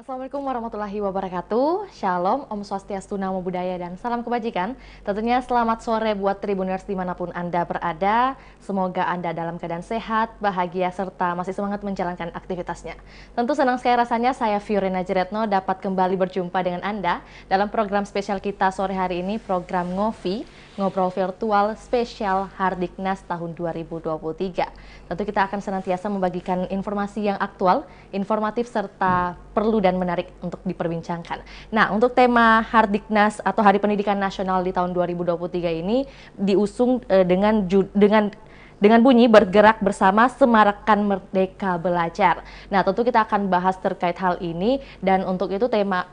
Assalamualaikum warahmatullahi wabarakatuh. Shalom, Om Swastiastu, Namo Buddhaya, dan salam kebajikan. Tentunya selamat sore buat Tribuners dimanapun Anda berada. Semoga Anda dalam keadaan sehat, bahagia, serta masih semangat menjalankan aktivitasnya. Tentu senang sekali rasanya saya Fiorina Jeretno dapat kembali berjumpa dengan Anda dalam program spesial kita sore hari ini, program Ngopi, Ngobrol Virtual Spesial Hardiknas tahun 2023. Tentu kita akan senantiasa membagikan informasi yang aktual, informatif, serta perlu dan menarik untuk diperbincangkan. Nah, untuk tema Hardiknas atau Hari Pendidikan Nasional di tahun 2023 ini diusung dengan bunyi bergerak bersama Semarakkan Merdeka Belajar. Nah, tentu kita akan bahas terkait hal ini, dan untuk itu tema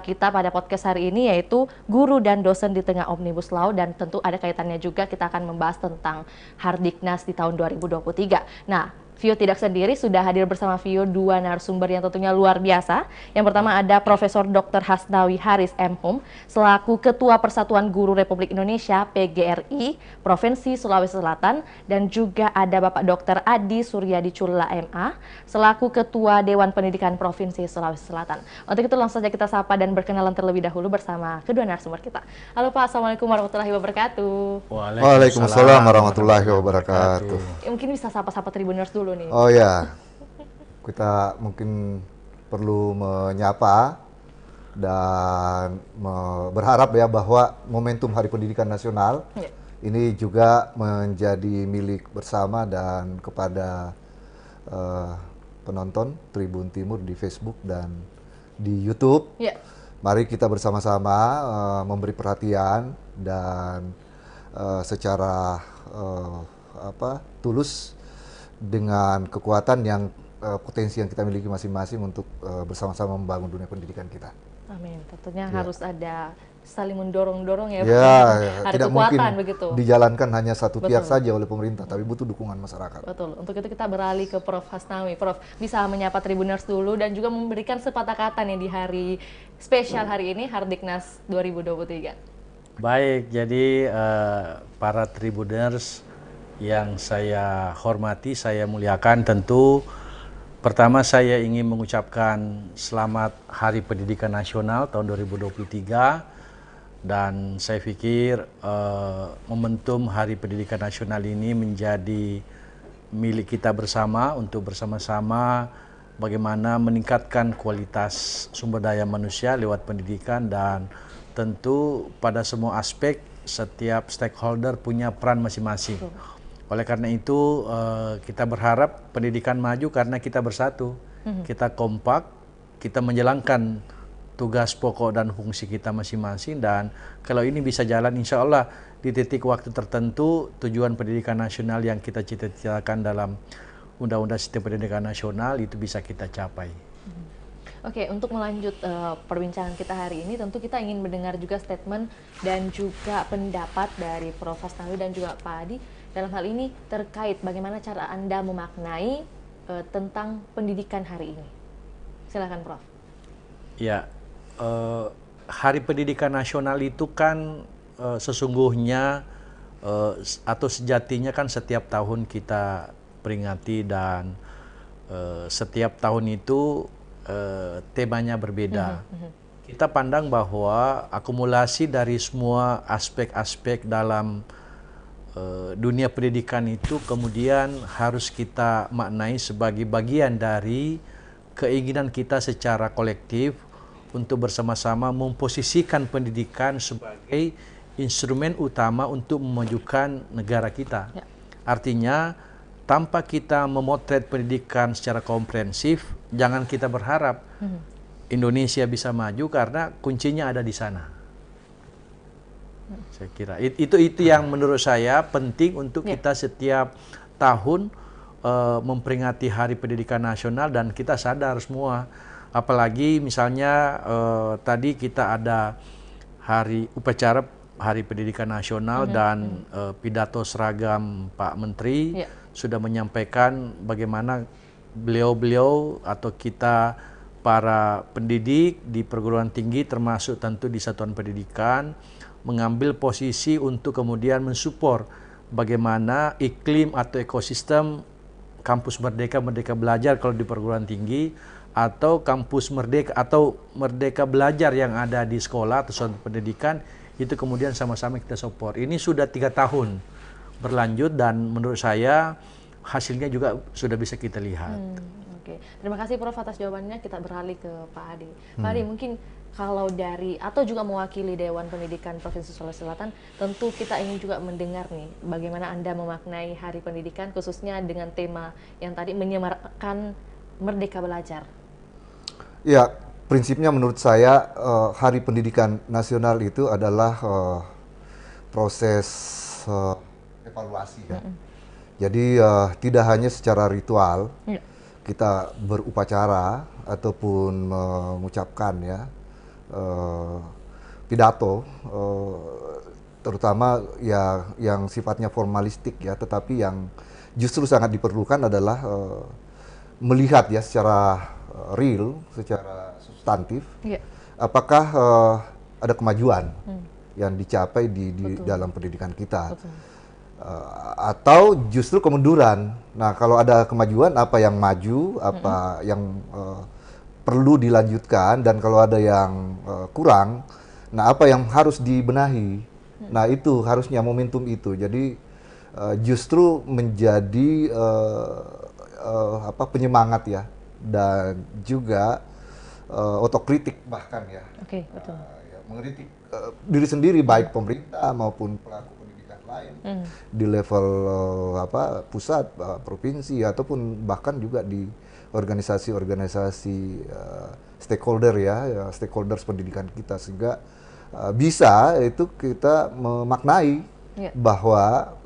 kita pada podcast hari ini yaitu guru dan dosen di tengah Omnibus Law, dan tentu ada kaitannya juga kita akan membahas tentang Hardiknas di tahun 2023. Nah, Vio tidak sendiri, sudah hadir bersama Vio dua narasumber yang tentunya luar biasa. Yang pertama ada Profesor Dr. Hasnawi Haris M. Hum, selaku Ketua Persatuan Guru Republik Indonesia PGRI Provinsi Sulawesi Selatan, dan juga ada Bapak Dr. Adi Suryadi Culla MA, selaku Ketua Dewan Pendidikan Provinsi Sulawesi Selatan. Untuk itu langsung saja kita sapa dan berkenalan terlebih dahulu bersama kedua narasumber kita. Halo Pak, Assalamualaikum warahmatullahi wabarakatuh. Waalaikumsalam warahmatullahi wabarakatuh. Mungkin bisa sapa-sapa Tribuners dulu nih. Oh ya, kita mungkin perlu menyapa dan berharap ya bahwa momentum Hari Pendidikan Nasional ini juga menjadi milik bersama dan kepada penonton Tribun Timur di Facebook dan di YouTube. Mari kita bersama-sama memberi perhatian dan secara tulus dengan kekuatan yang potensi yang kita miliki masing-masing untuk bersama-sama membangun dunia pendidikan kita. Amin. Tentunya harus ada saling mendorong-dorong ya. Ada tidak mungkin begitu dijalankan hanya satu pihak saja oleh pemerintah, tapi butuh dukungan masyarakat. Betul. Untuk itu kita beralih ke Prof. Hasnawi. Prof, bisa menyapa Tribuners dulu dan juga memberikan sepatah kata nih di hari spesial hari ini, Hardiknas 2023. Baik, jadi para Tribuners yang saya hormati, saya muliakan, tentu pertama saya ingin mengucapkan selamat Hari Pendidikan Nasional tahun 2023, dan saya pikir momentum Hari Pendidikan Nasional ini menjadi milik kita bersama untuk bersama-sama bagaimana meningkatkan kualitas sumber daya manusia lewat pendidikan, dan tentu pada semua aspek setiap stakeholder punya peran masing-masing. Oleh karena itu kita berharap pendidikan maju karena kita bersatu, kita kompak, kita menjalankan tugas pokok dan fungsi kita masing-masing, dan kalau ini bisa jalan, insya Allah di titik waktu tertentu tujuan pendidikan nasional yang kita cita-citakan dalam Undang-Undang Sistem Pendidikan Nasional itu bisa kita capai. Oke, untuk melanjut perbincangan kita hari ini, tentu kita ingin mendengar juga statement dan juga pendapat dari Prof. Hasnawi dan juga Pak Adi dalam hal ini terkait bagaimana cara Anda memaknai tentang pendidikan hari ini. Silakan Prof. Ya, Hari Pendidikan Nasional itu kan sesungguhnya atau sejatinya kan setiap tahun kita peringati, dan setiap tahun itu temanya berbeda. Kita pandang bahwa akumulasi dari semua aspek-aspek dalam dunia pendidikan itu kemudian harus kita maknai sebagai bagian dari keinginan kita secara kolektif untuk bersama-sama memposisikan pendidikan sebagai instrumen utama untuk memajukan negara kita. Artinya, tanpa kita memotret pendidikan secara komprehensif, jangan kita berharap Indonesia bisa maju karena kuncinya ada di sana. Saya kira itu yang menurut saya penting untuk kita setiap tahun memperingati Hari Pendidikan Nasional, dan kita sadar semua, apalagi misalnya tadi kita ada upacara Hari Pendidikan Nasional dan pidato seragam Pak Menteri sudah menyampaikan bagaimana beliau atau kita para pendidik di perguruan tinggi termasuk tentu di satuan pendidikan mengambil posisi untuk kemudian mensupport bagaimana iklim atau ekosistem kampus Merdeka Belajar kalau di perguruan tinggi atau kampus Merdeka atau Merdeka Belajar yang ada di sekolah atau suatu pendidikan, itu kemudian sama-sama kita support. Ini sudah 3 tahun berlanjut dan menurut saya hasilnya juga sudah bisa kita lihat. Oke. Terima kasih Prof atas jawabannya. Kita beralih ke Pak Adi. Pak Adi, mungkin kalau dari atau juga mewakili Dewan Pendidikan Provinsi Sulawesi Selatan, tentu kita ingin juga mendengar nih bagaimana Anda memaknai Hari Pendidikan khususnya dengan tema yang tadi menyemarakkan Merdeka Belajar. Ya, prinsipnya menurut saya Hari Pendidikan Nasional itu adalah proses evaluasi ya. Jadi tidak hanya secara ritual kita berupacara ataupun mengucapkan ya pidato, terutama ya yang sifatnya formalistik ya, tetapi yang justru sangat diperlukan adalah melihat ya secara real, secara substantif, apakah ada kemajuan yang dicapai di dalam pendidikan kita. Atau justru kemunduran. Nah, kalau ada kemajuan, apa yang maju, apa yang perlu dilanjutkan, dan kalau ada yang kurang, nah apa yang harus dibenahi. Nah, itu harusnya momentum itu. Jadi justru menjadi penyemangat ya, dan juga otokritik bahkan ya. Oke, betul. Ya, mengkritik diri sendiri, baik pemerintah maupun pelaku lain di level pusat, provinsi, ataupun bahkan juga di organisasi-organisasi stakeholder ya, stakeholders pendidikan kita, sehingga bisa itu kita memaknai bahwa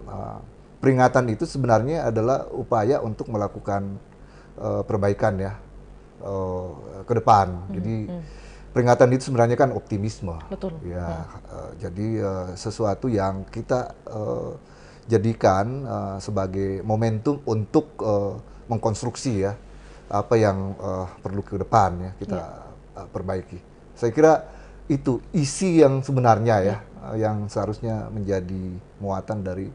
peringatan itu sebenarnya adalah upaya untuk melakukan perbaikan ya ke depan. Jadi peringatan itu sebenarnya kan optimisme. Betul. Ya, jadi sesuatu yang kita jadikan sebagai momentum untuk mengkonstruksi ya apa yang perlu ke depan ya kita perbaiki. Saya kira itu isi yang sebenarnya ya yang seharusnya menjadi muatan dari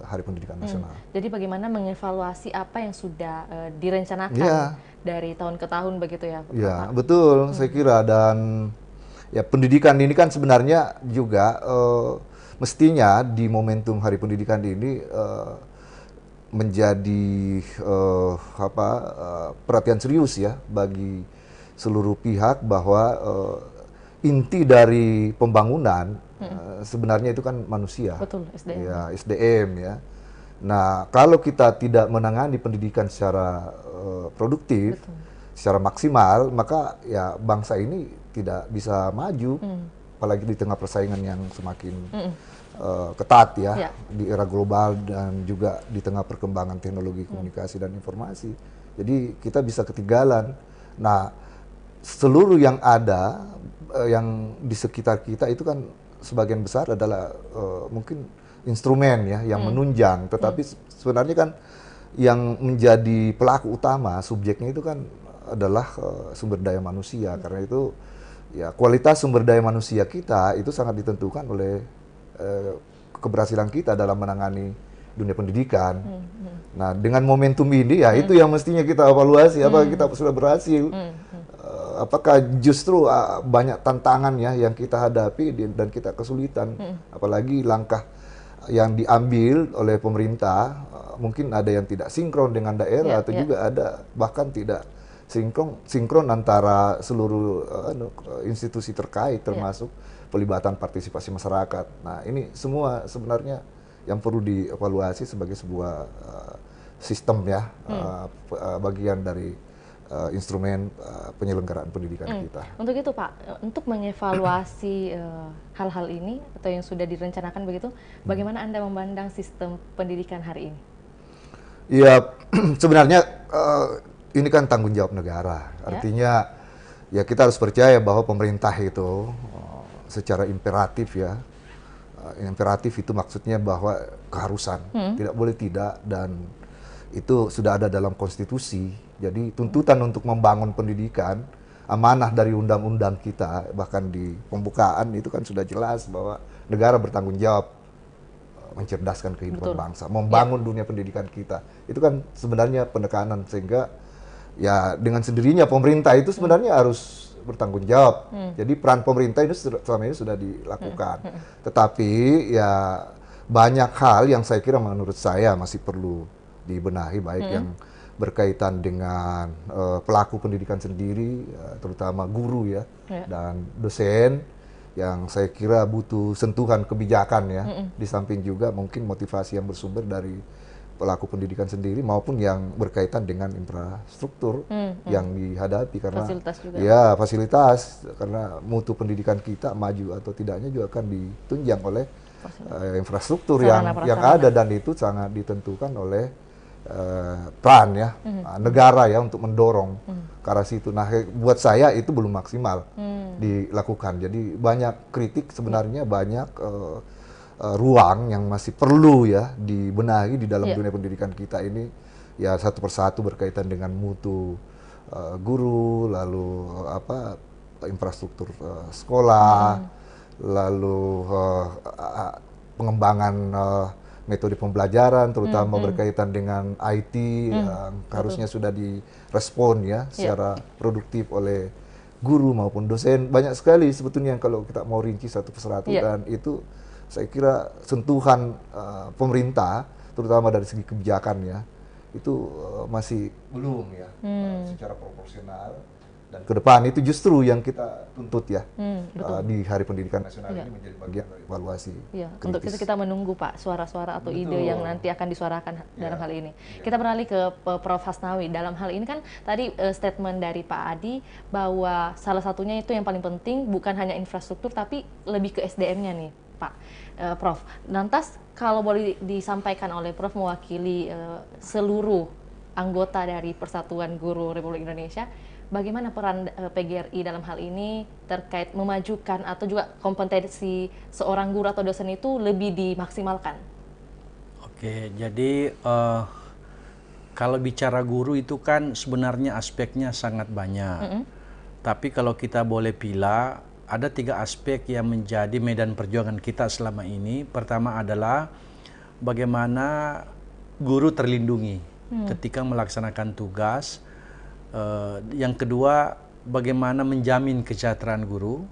Hari Pendidikan Nasional. Jadi bagaimana mengevaluasi apa yang sudah direncanakan dari tahun ke tahun begitu ya? Ya, betul. Saya kira, dan ya pendidikan ini kan sebenarnya juga mestinya di momentum Hari Pendidikan ini menjadi perhatian serius ya bagi seluruh pihak, bahwa inti dari pembangunan sebenarnya itu kan manusia. Betul, SDM. Ya, SDM ya. Nah, kalau kita tidak menangani pendidikan secara produktif, secara maksimal, maka ya bangsa ini tidak bisa maju, apalagi di tengah persaingan yang semakin ketat ya, di era global dan juga di tengah perkembangan teknologi komunikasi dan informasi. Jadi kita bisa ketinggalan. Nah, seluruh yang ada yang di sekitar kita itu kan sebagian besar adalah mungkin instrumen ya yang menunjang, tetapi sebenarnya kan yang menjadi pelaku utama, subjeknya itu kan adalah sumber daya manusia. Karena itu ya kualitas sumber daya manusia kita itu sangat ditentukan oleh keberhasilan kita dalam menangani dunia pendidikan. Nah, dengan momentum ini ya itu yang mestinya kita evaluasi, apakah kita sudah berhasil, apakah justru banyak tantangan ya yang kita hadapi dan kita kesulitan, apalagi langkah yang diambil oleh pemerintah mungkin ada yang tidak sinkron dengan daerah, atau juga ada bahkan tidak sinkron antara seluruh institusi terkait, termasuk pelibatan partisipasi masyarakat. Nah, ini semua sebenarnya yang perlu dievaluasi sebagai sebuah sistem ya, bagian dari instrumen penyelenggaraan pendidikan kita. Untuk itu Pak, untuk mengevaluasi hal-hal ini atau yang sudah direncanakan begitu, bagaimana Anda memandang sistem pendidikan hari ini? Ya, sebenarnya ini kan tanggung jawab negara. Artinya ya kita harus percaya bahwa pemerintah itu secara imperatif ya, imperatif itu maksudnya bahwa keharusan, tidak boleh tidak, dan itu sudah ada dalam konstitusi. Jadi tuntutan untuk membangun pendidikan, amanah dari undang-undang kita, bahkan di pembukaan itu kan sudah jelas bahwa negara bertanggung jawab mencerdaskan kehidupan bangsa, membangun dunia pendidikan kita. Itu kan sebenarnya penekanan, sehingga ya dengan sendirinya pemerintah itu sebenarnya harus bertanggung jawab. Jadi peran pemerintah ini selama ini sudah dilakukan. Tetapi ya banyak hal yang saya kira menurut saya masih perlu dibenahi, baik yang berkaitan dengan pelaku pendidikan sendiri, terutama guru ya, dan dosen, yang saya kira butuh sentuhan kebijakan ya, di samping juga mungkin motivasi yang bersumber dari pelaku pendidikan sendiri maupun yang berkaitan dengan infrastruktur yang dihadapi, karena fasilitas juga. Ya fasilitas, karena mutu pendidikan kita maju atau tidaknya juga akan ditunjang oleh infrastruktur yang ada, dan itu sangat ditentukan oleh peran ya negara ya untuk mendorong ke arah situ. Nah, buat saya itu belum maksimal dilakukan. Jadi banyak kritik sebenarnya, banyak ruang yang masih perlu ya dibenahi di dalam dunia pendidikan kita ini, ya satu persatu berkaitan dengan mutu guru, lalu infrastruktur sekolah, lalu pengembangan metode pembelajaran, terutama berkaitan dengan IT yang harusnya sudah direspon ya secara produktif oleh guru maupun dosen. Banyak sekali sebetulnya kalau kita mau rinci satu persatu, dan itu saya kira sentuhan pemerintah, terutama dari segi kebijakan ya, itu masih belum ya secara proporsional. Dan ke depan itu justru yang kita tuntut ya, di Hari Pendidikan Nasional ini menjadi bagian dari evaluasi kritis. Untuk itu kita menunggu Pak suara-suara atau ide yang nanti akan disuarakan dalam hal ini. Kita beralih ke Prof. Hasnawi. Dalam hal ini kan tadi statement dari Pak Adi bahwa salah satunya itu yang paling penting bukan hanya infrastruktur tapi lebih ke SDM-nya nih Pak. Prof, lantas kalau boleh disampaikan oleh Prof mewakili seluruh anggota dari Persatuan Guru Republik Indonesia, bagaimana peran PGRI dalam hal ini terkait memajukan atau juga kompetensi seorang guru atau dosen itu lebih dimaksimalkan? Oke, jadi kalau bicara guru itu kan sebenarnya aspeknya sangat banyak. Tapi kalau kita boleh pilih, ada 3 aspek yang menjadi medan perjuangan kita selama ini. Pertama adalah bagaimana guru terlindungi ketika melaksanakan tugas. Yang kedua, bagaimana menjamin kesejahteraan guru.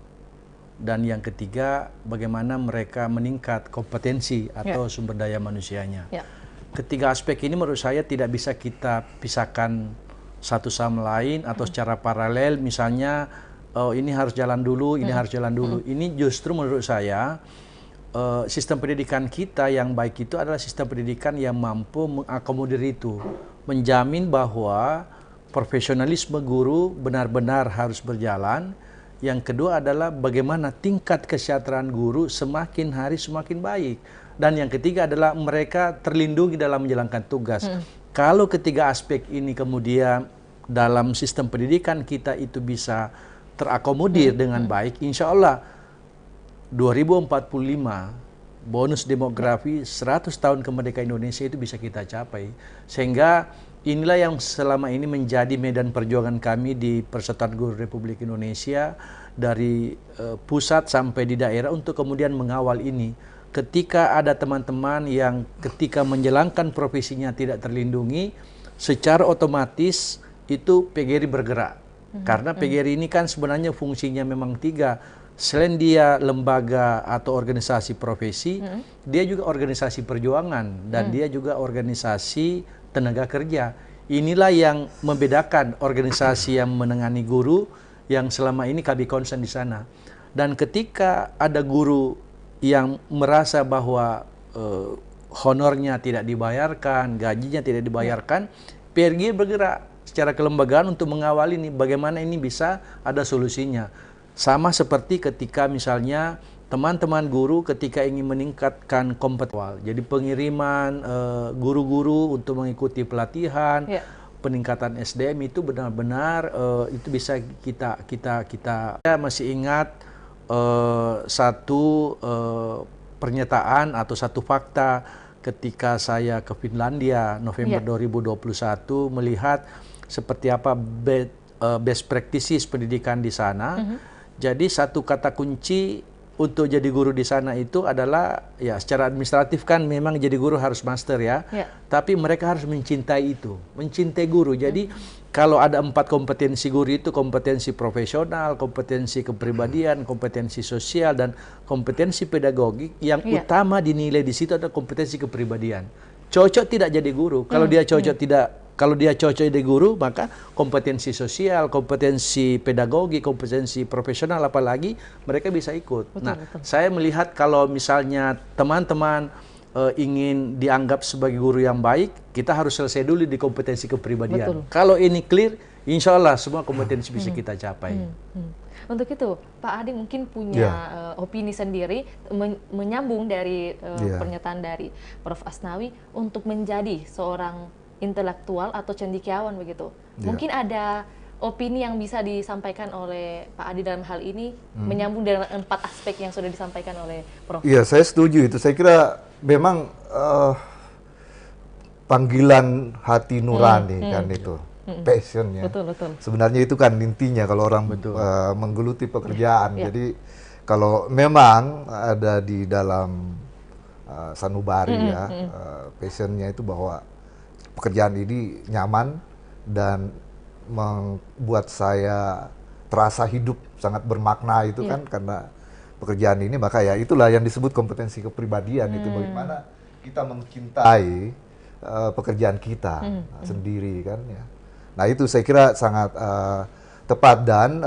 Dan yang ketiga, bagaimana mereka meningkat kompetensi atau sumber daya manusianya. Ketiga aspek ini menurut saya tidak bisa kita pisahkan satu sama lain atau secara paralel, misalnya ini harus jalan dulu, ini harus jalan dulu. Ini justru menurut saya sistem pendidikan kita yang baik itu adalah sistem pendidikan yang mampu mengakomodir itu, menjamin bahwa profesionalisme guru benar-benar harus berjalan. Yang kedua adalah bagaimana tingkat kesejahteraan guru semakin hari semakin baik. Dan yang ketiga adalah mereka terlindungi dalam menjalankan tugas. Kalau ketiga aspek ini kemudian dalam sistem pendidikan kita itu bisa terakomodir dengan baik, insya Allah 2045 bonus demografi 100 tahun kemerdekaan Indonesia itu bisa kita capai. Sehingga inilah yang selama ini menjadi medan perjuangan kami di Persatuan Guru Republik Indonesia, dari pusat sampai di daerah, untuk kemudian mengawal ini. Ketika ada teman-teman yang ketika menjalankan profesinya tidak terlindungi, secara otomatis itu PGRI bergerak. Karena PGRI ini kan sebenarnya fungsinya memang 3. Selain dia lembaga atau organisasi profesi, dia juga organisasi perjuangan, dan dia juga organisasi tenaga kerja. Inilah yang membedakan organisasi yang menangani guru yang selama ini kami konsen di sana. Dan ketika ada guru yang merasa bahwa honornya tidak dibayarkan, gajinya tidak dibayarkan, PGRI bergerak secara kelembagaan untuk mengawal ini, bagaimana ini bisa ada solusinya. Sama seperti ketika misalnya teman-teman guru ketika ingin meningkatkan kompetensi, jadi pengiriman guru-guru untuk mengikuti pelatihan, peningkatan SDM itu benar-benar itu bisa kita saya masih ingat satu pernyataan atau satu fakta ketika saya ke Finlandia November 2021, melihat seperti apa best practices pendidikan di sana. Jadi satu kata kunci untuk jadi guru di sana itu adalah ya secara administratif kan memang jadi guru harus master ya. Tapi mereka harus mencintai itu, mencintai guru. Jadi kalau ada 4 kompetensi guru itu kompetensi profesional, kompetensi kepribadian, kompetensi sosial dan kompetensi pedagogik. Yang utama dinilai di situ adalah kompetensi kepribadian. Cocok tidak jadi guru. Kalau dia cocok tidak Kalau dia cocok jadi guru, maka kompetensi sosial, kompetensi pedagogi, kompetensi profesional apalagi mereka bisa ikut. Betul. Saya melihat kalau misalnya teman-teman ingin dianggap sebagai guru yang baik, kita harus selesai dulu di kompetensi kepribadian. Kalau ini clear, insya Allah semua kompetensi bisa kita capai. Untuk itu, Pak Adi mungkin punya opini sendiri menyambung dari pernyataan dari Prof. Asnawi untuk menjadi seorang intelektual atau cendekiawan begitu. Mungkin ada opini yang bisa disampaikan oleh Pak Adi dalam hal ini menyambung dengan 4 aspek yang sudah disampaikan oleh Prof. Iya, saya setuju itu. Saya kira memang panggilan hati nurani kan itu, passionnya. Betul. Sebenarnya itu kan intinya kalau orang menggeluti pekerjaan. Jadi kalau memang ada di dalam sanubari passionnya itu bahwa pekerjaan ini nyaman dan membuat saya terasa hidup sangat bermakna itu kan karena pekerjaan ini, maka ya itulah yang disebut kompetensi kepribadian itu bagaimana kita mencintai pekerjaan kita sendiri kan ya. Nah itu saya kira sangat tepat dan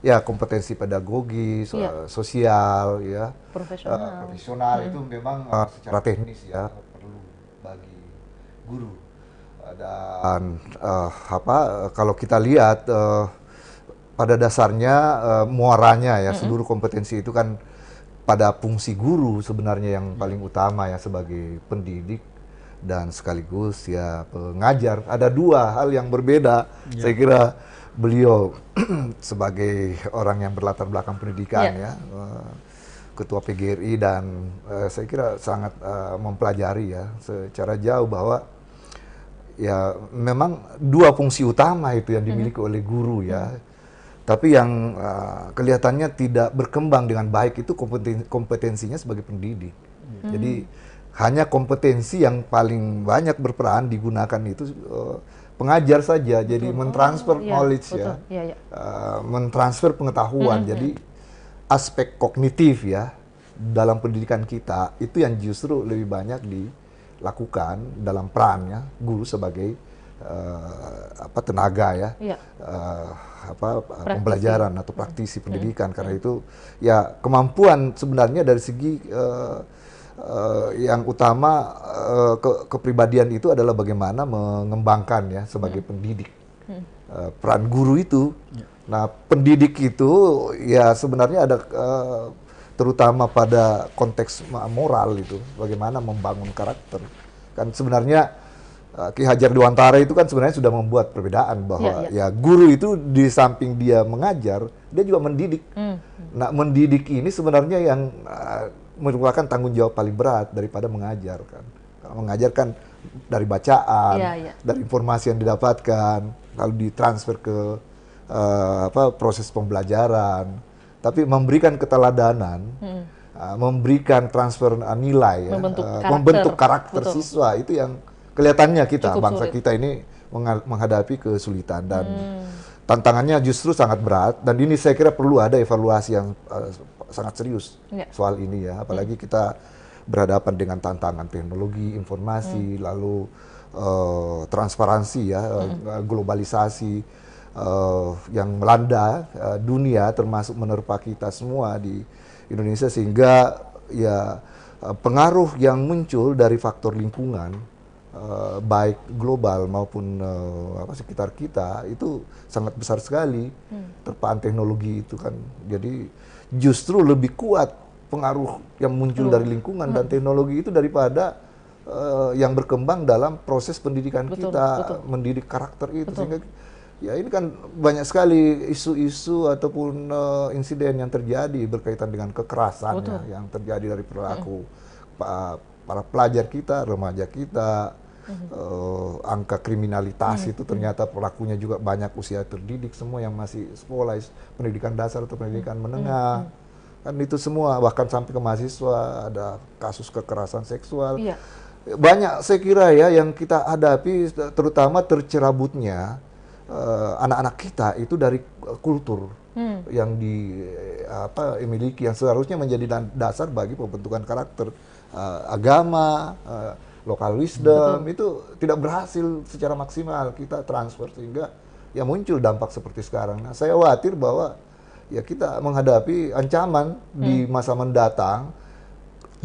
ya kompetensi pedagogi, sosial ya, profesional itu memang secara teknis ya perlu bagi guru dan kalau kita lihat pada dasarnya muaranya ya seluruh kompetensi itu kan pada fungsi guru sebenarnya yang paling utama ya sebagai pendidik dan sekaligus ya pengajar. Ada 2 hal yang berbeda. Saya kira beliau sebagai orang yang berlatar belakang pendidikan ya ketua PGRI dan saya kira sangat mempelajari ya secara jauh bahwa ya memang 2 fungsi utama itu yang dimiliki oleh guru ya. Tapi yang kelihatannya tidak berkembang dengan baik itu kompetensinya sebagai pendidik. Jadi hanya kompetensi yang paling banyak berperan digunakan itu pengajar saja. Jadi mentransfer knowledge mentransfer pengetahuan. Jadi aspek kognitif ya dalam pendidikan kita itu yang justru lebih banyak dilakukan dalam perannya guru sebagai tenaga ya, pembelajaran atau praktisi pendidikan. Karena itu ya kemampuan sebenarnya dari segi yang utama kepribadian itu adalah bagaimana mengembangkan ya sebagai pendidik peran guru itu. Nah pendidik itu ya sebenarnya ada terutama pada konteks moral itu, bagaimana membangun karakter. Kan sebenarnya Ki Hajar Dewantara itu kan sebenarnya sudah membuat perbedaan bahwa ya guru itu di samping dia mengajar, dia juga mendidik. Nah mendidik ini sebenarnya yang merupakan tanggung jawab paling berat daripada mengajar kan. Kalau mengajar kan dari bacaan, dari informasi yang didapatkan, lalu ditransfer ke proses pembelajaran. Tapi memberikan keteladanan, memberikan transfer nilai, membentuk karakter siswa itu yang kelihatannya kita bangsa kita ini menghadapi kesulitan dan tantangannya justru sangat berat. Dan ini saya kira perlu ada evaluasi yang sangat serius soal ini ya. Apalagi kita berhadapan dengan tantangan teknologi, informasi, lalu transparansi ya, globalisasi yang melanda dunia termasuk menerpa kita semua di Indonesia, sehingga ya pengaruh yang muncul dari faktor lingkungan baik global maupun sekitar kita itu sangat besar sekali. Terpaan teknologi itu kan, jadi justru lebih kuat pengaruh yang muncul dari lingkungan dan teknologi itu daripada yang berkembang dalam proses pendidikan kita, mendidik karakter itu. Sehingga ya ini kan banyak sekali isu-isu ataupun insiden yang terjadi berkaitan dengan kekerasan ya, yang terjadi dari perilaku para pelajar kita, remaja kita, angka kriminalitas itu ternyata pelakunya juga banyak usia terdidik semua yang masih sekolah pendidikan dasar atau pendidikan menengah. kan itu semua, bahkan sampai ke mahasiswa ada kasus kekerasan seksual. Iya. Banyak saya kira ya yang kita hadapi, terutama tercerabutnya anak-anak kita itu dari kultur yang dimiliki, yang seharusnya menjadi dasar bagi pembentukan karakter. Agama, local wisdom itu tidak berhasil secara maksimal kita transfer, sehingga ya muncul dampak seperti sekarang. Nah, saya khawatir bahwa ya kita menghadapi ancaman di masa mendatang,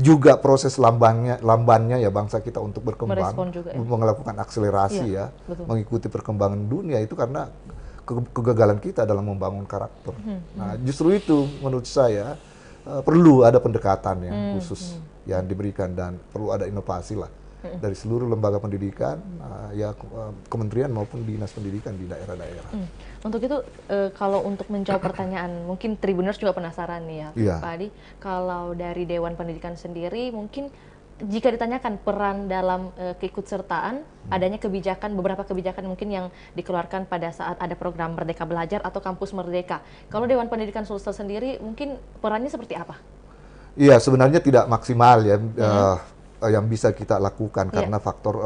juga proses lambannya ya bangsa kita untuk berkembang, juga, ya. melakukan akselerasi ya, mengikuti perkembangan dunia itu karena kegagalan kita dalam membangun karakter. Nah, justru itu menurut saya perlu ada pendekatan yang khusus yang diberikan, dan perlu ada inovasi lah dari seluruh lembaga pendidikan, ya kementerian maupun dinas pendidikan di daerah-daerah. Untuk itu, kalau untuk menjawab pertanyaan, mungkin Tribuners juga penasaran nih ya, Pak Adi, kalau dari Dewan Pendidikan sendiri, mungkin jika ditanyakan peran dalam keikutsertaan, adanya kebijakan, beberapa kebijakan mungkin yang dikeluarkan pada saat ada program Merdeka Belajar atau Kampus Merdeka. Kalau Dewan Pendidikan Sulsel sendiri, mungkin perannya seperti apa? Iya, sebenarnya tidak maksimal ya. Yang bisa kita lakukan karena faktor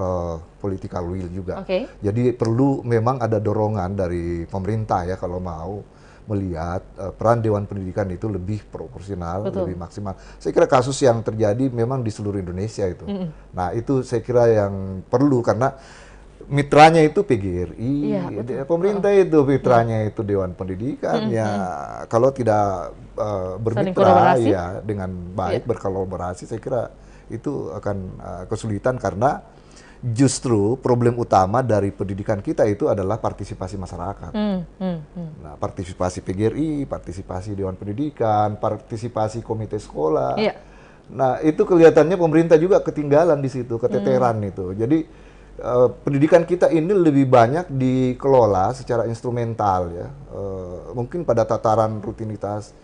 political will juga. Jadi perlu memang ada dorongan dari pemerintah ya kalau mau melihat peran Dewan Pendidikan itu lebih proporsional, lebih maksimal. Saya kira kasus yang terjadi memang di seluruh Indonesia itu. Nah, itu saya kira yang perlu, karena mitranya itu PGRI, pemerintah itu mitranya itu Dewan Pendidikan. Ya kalau tidak bermitra ya dengan baik, berkolaborasi, saya kira itu akan kesulitan, karena justru problem utama dari pendidikan kita itu adalah partisipasi masyarakat. Nah, partisipasi PGRI, partisipasi Dewan Pendidikan, partisipasi komite sekolah. Nah, itu kelihatannya pemerintah juga ketinggalan di situ, keteteran itu. Jadi pendidikan kita ini lebih banyak dikelola secara instrumental ya. Mungkin pada tataran rutinitas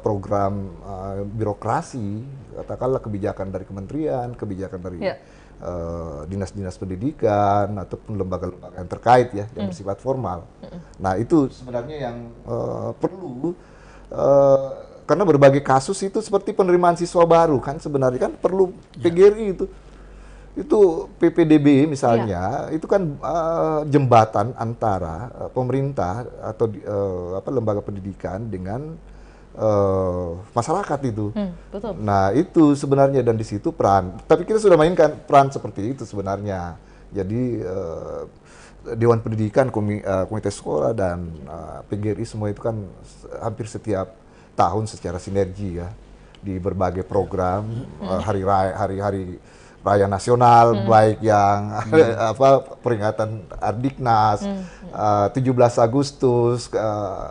program birokrasi, katakanlah kebijakan dari kementerian, kebijakan dari dinas-dinas pendidikan ataupun lembaga-lembaga yang terkait ya, yang bersifat formal. Nah, itu sebenarnya yang perlu, karena berbagai kasus itu seperti penerimaan siswa baru kan sebenarnya kan perlu PGRI itu PPDB misalnya, itu kan jembatan antara pemerintah atau lembaga pendidikan dengan masyarakat itu. Nah, itu sebenarnya, dan di situ peran. Tapi kita sudah mainkan peran seperti itu sebenarnya. Jadi Dewan Pendidikan, komite sekolah dan PGRI semua itu kan hampir setiap tahun secara sinergi ya di berbagai program hari-hari raya nasional, baik yang peringatan Ardiknas, 17 Agustus,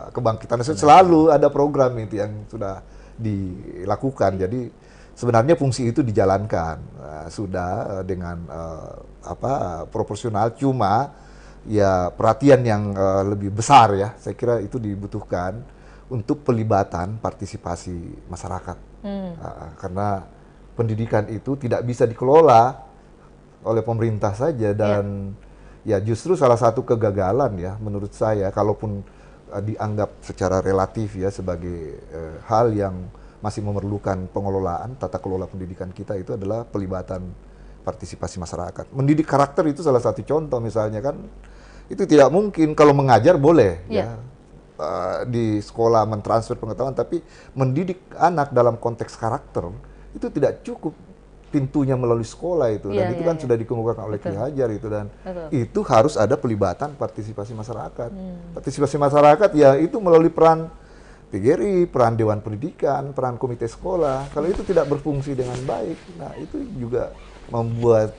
kebangkitan nasional, selalu ada program itu yang sudah dilakukan. Jadi sebenarnya fungsi itu dijalankan sudah dengan proporsional, cuma ya perhatian yang lebih besar ya, saya kira itu dibutuhkan untuk pelibatan partisipasi masyarakat, karena pendidikan itu tidak bisa dikelola oleh pemerintah saja, dan ya justru salah satu kegagalan ya menurut saya, kalaupun dianggap secara relatif ya sebagai hal yang masih memerlukan pengelolaan, tata kelola pendidikan kita itu adalah pelibatan partisipasi masyarakat. Mendidik karakter itu salah satu contoh misalnya kan, itu tidak mungkin kalau mengajar boleh ya di sekolah mentransfer pengetahuan, tapi mendidik anak dalam konteks karakter itu tidak cukup pintunya melalui sekolah itu, dan itu kan sudah dikemukakan oleh Ki Hajar itu, dan itu harus ada pelibatan partisipasi masyarakat. Partisipasi masyarakat ya itu melalui peran PGRI, peran Dewan Pendidikan, peran komite sekolah. Kalau itu tidak berfungsi dengan baik, nah itu juga membuat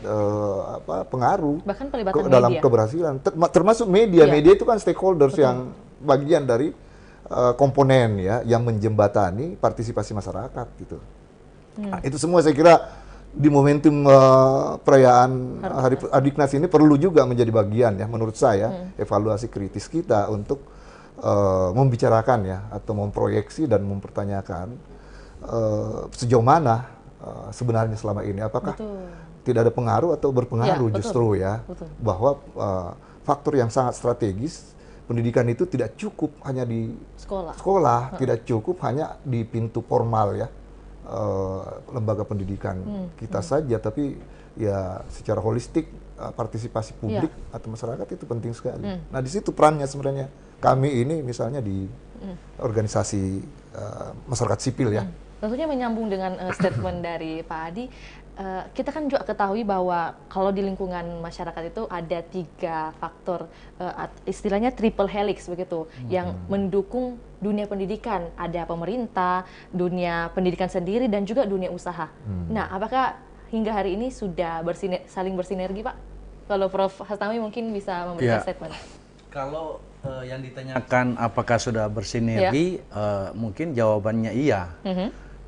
pengaruh bahkan pelibatan dalam media, keberhasilan, termasuk media. Media itu kan stakeholders yang bagian dari komponen ya yang menjembatani partisipasi masyarakat gitu. Nah, itu semua saya kira di momentum perayaan Hari Ardiknas ini perlu juga menjadi bagian ya menurut saya, evaluasi kritis kita untuk membicarakan ya atau memproyeksi dan mempertanyakan sejauh mana sebenarnya selama ini, apakah tidak ada pengaruh atau berpengaruh justru ya, bahwa faktor yang sangat strategis pendidikan itu tidak cukup hanya di sekolah, tidak cukup hanya di pintu formal ya, lembaga pendidikan kita saja, tapi ya secara holistik partisipasi publik atau masyarakat itu penting sekali. Nah di situ perannya sebenarnya kami ini misalnya di organisasi masyarakat sipil ya. Tentunya menyambung dengan statement dari Pak Adi, kita kan juga ketahui bahwa kalau di lingkungan masyarakat itu ada 3 faktor, istilahnya triple helix begitu, yang mendukung dunia pendidikan. Ada pemerintah, dunia pendidikan sendiri, dan juga dunia usaha. Nah, apakah hingga hari ini sudah saling bersinergi, Pak? Kalau Prof. Hasnawi mungkin bisa memberikan statement. Kalau yang ditanyakan apakah sudah bersinergi, mungkin jawabannya iya.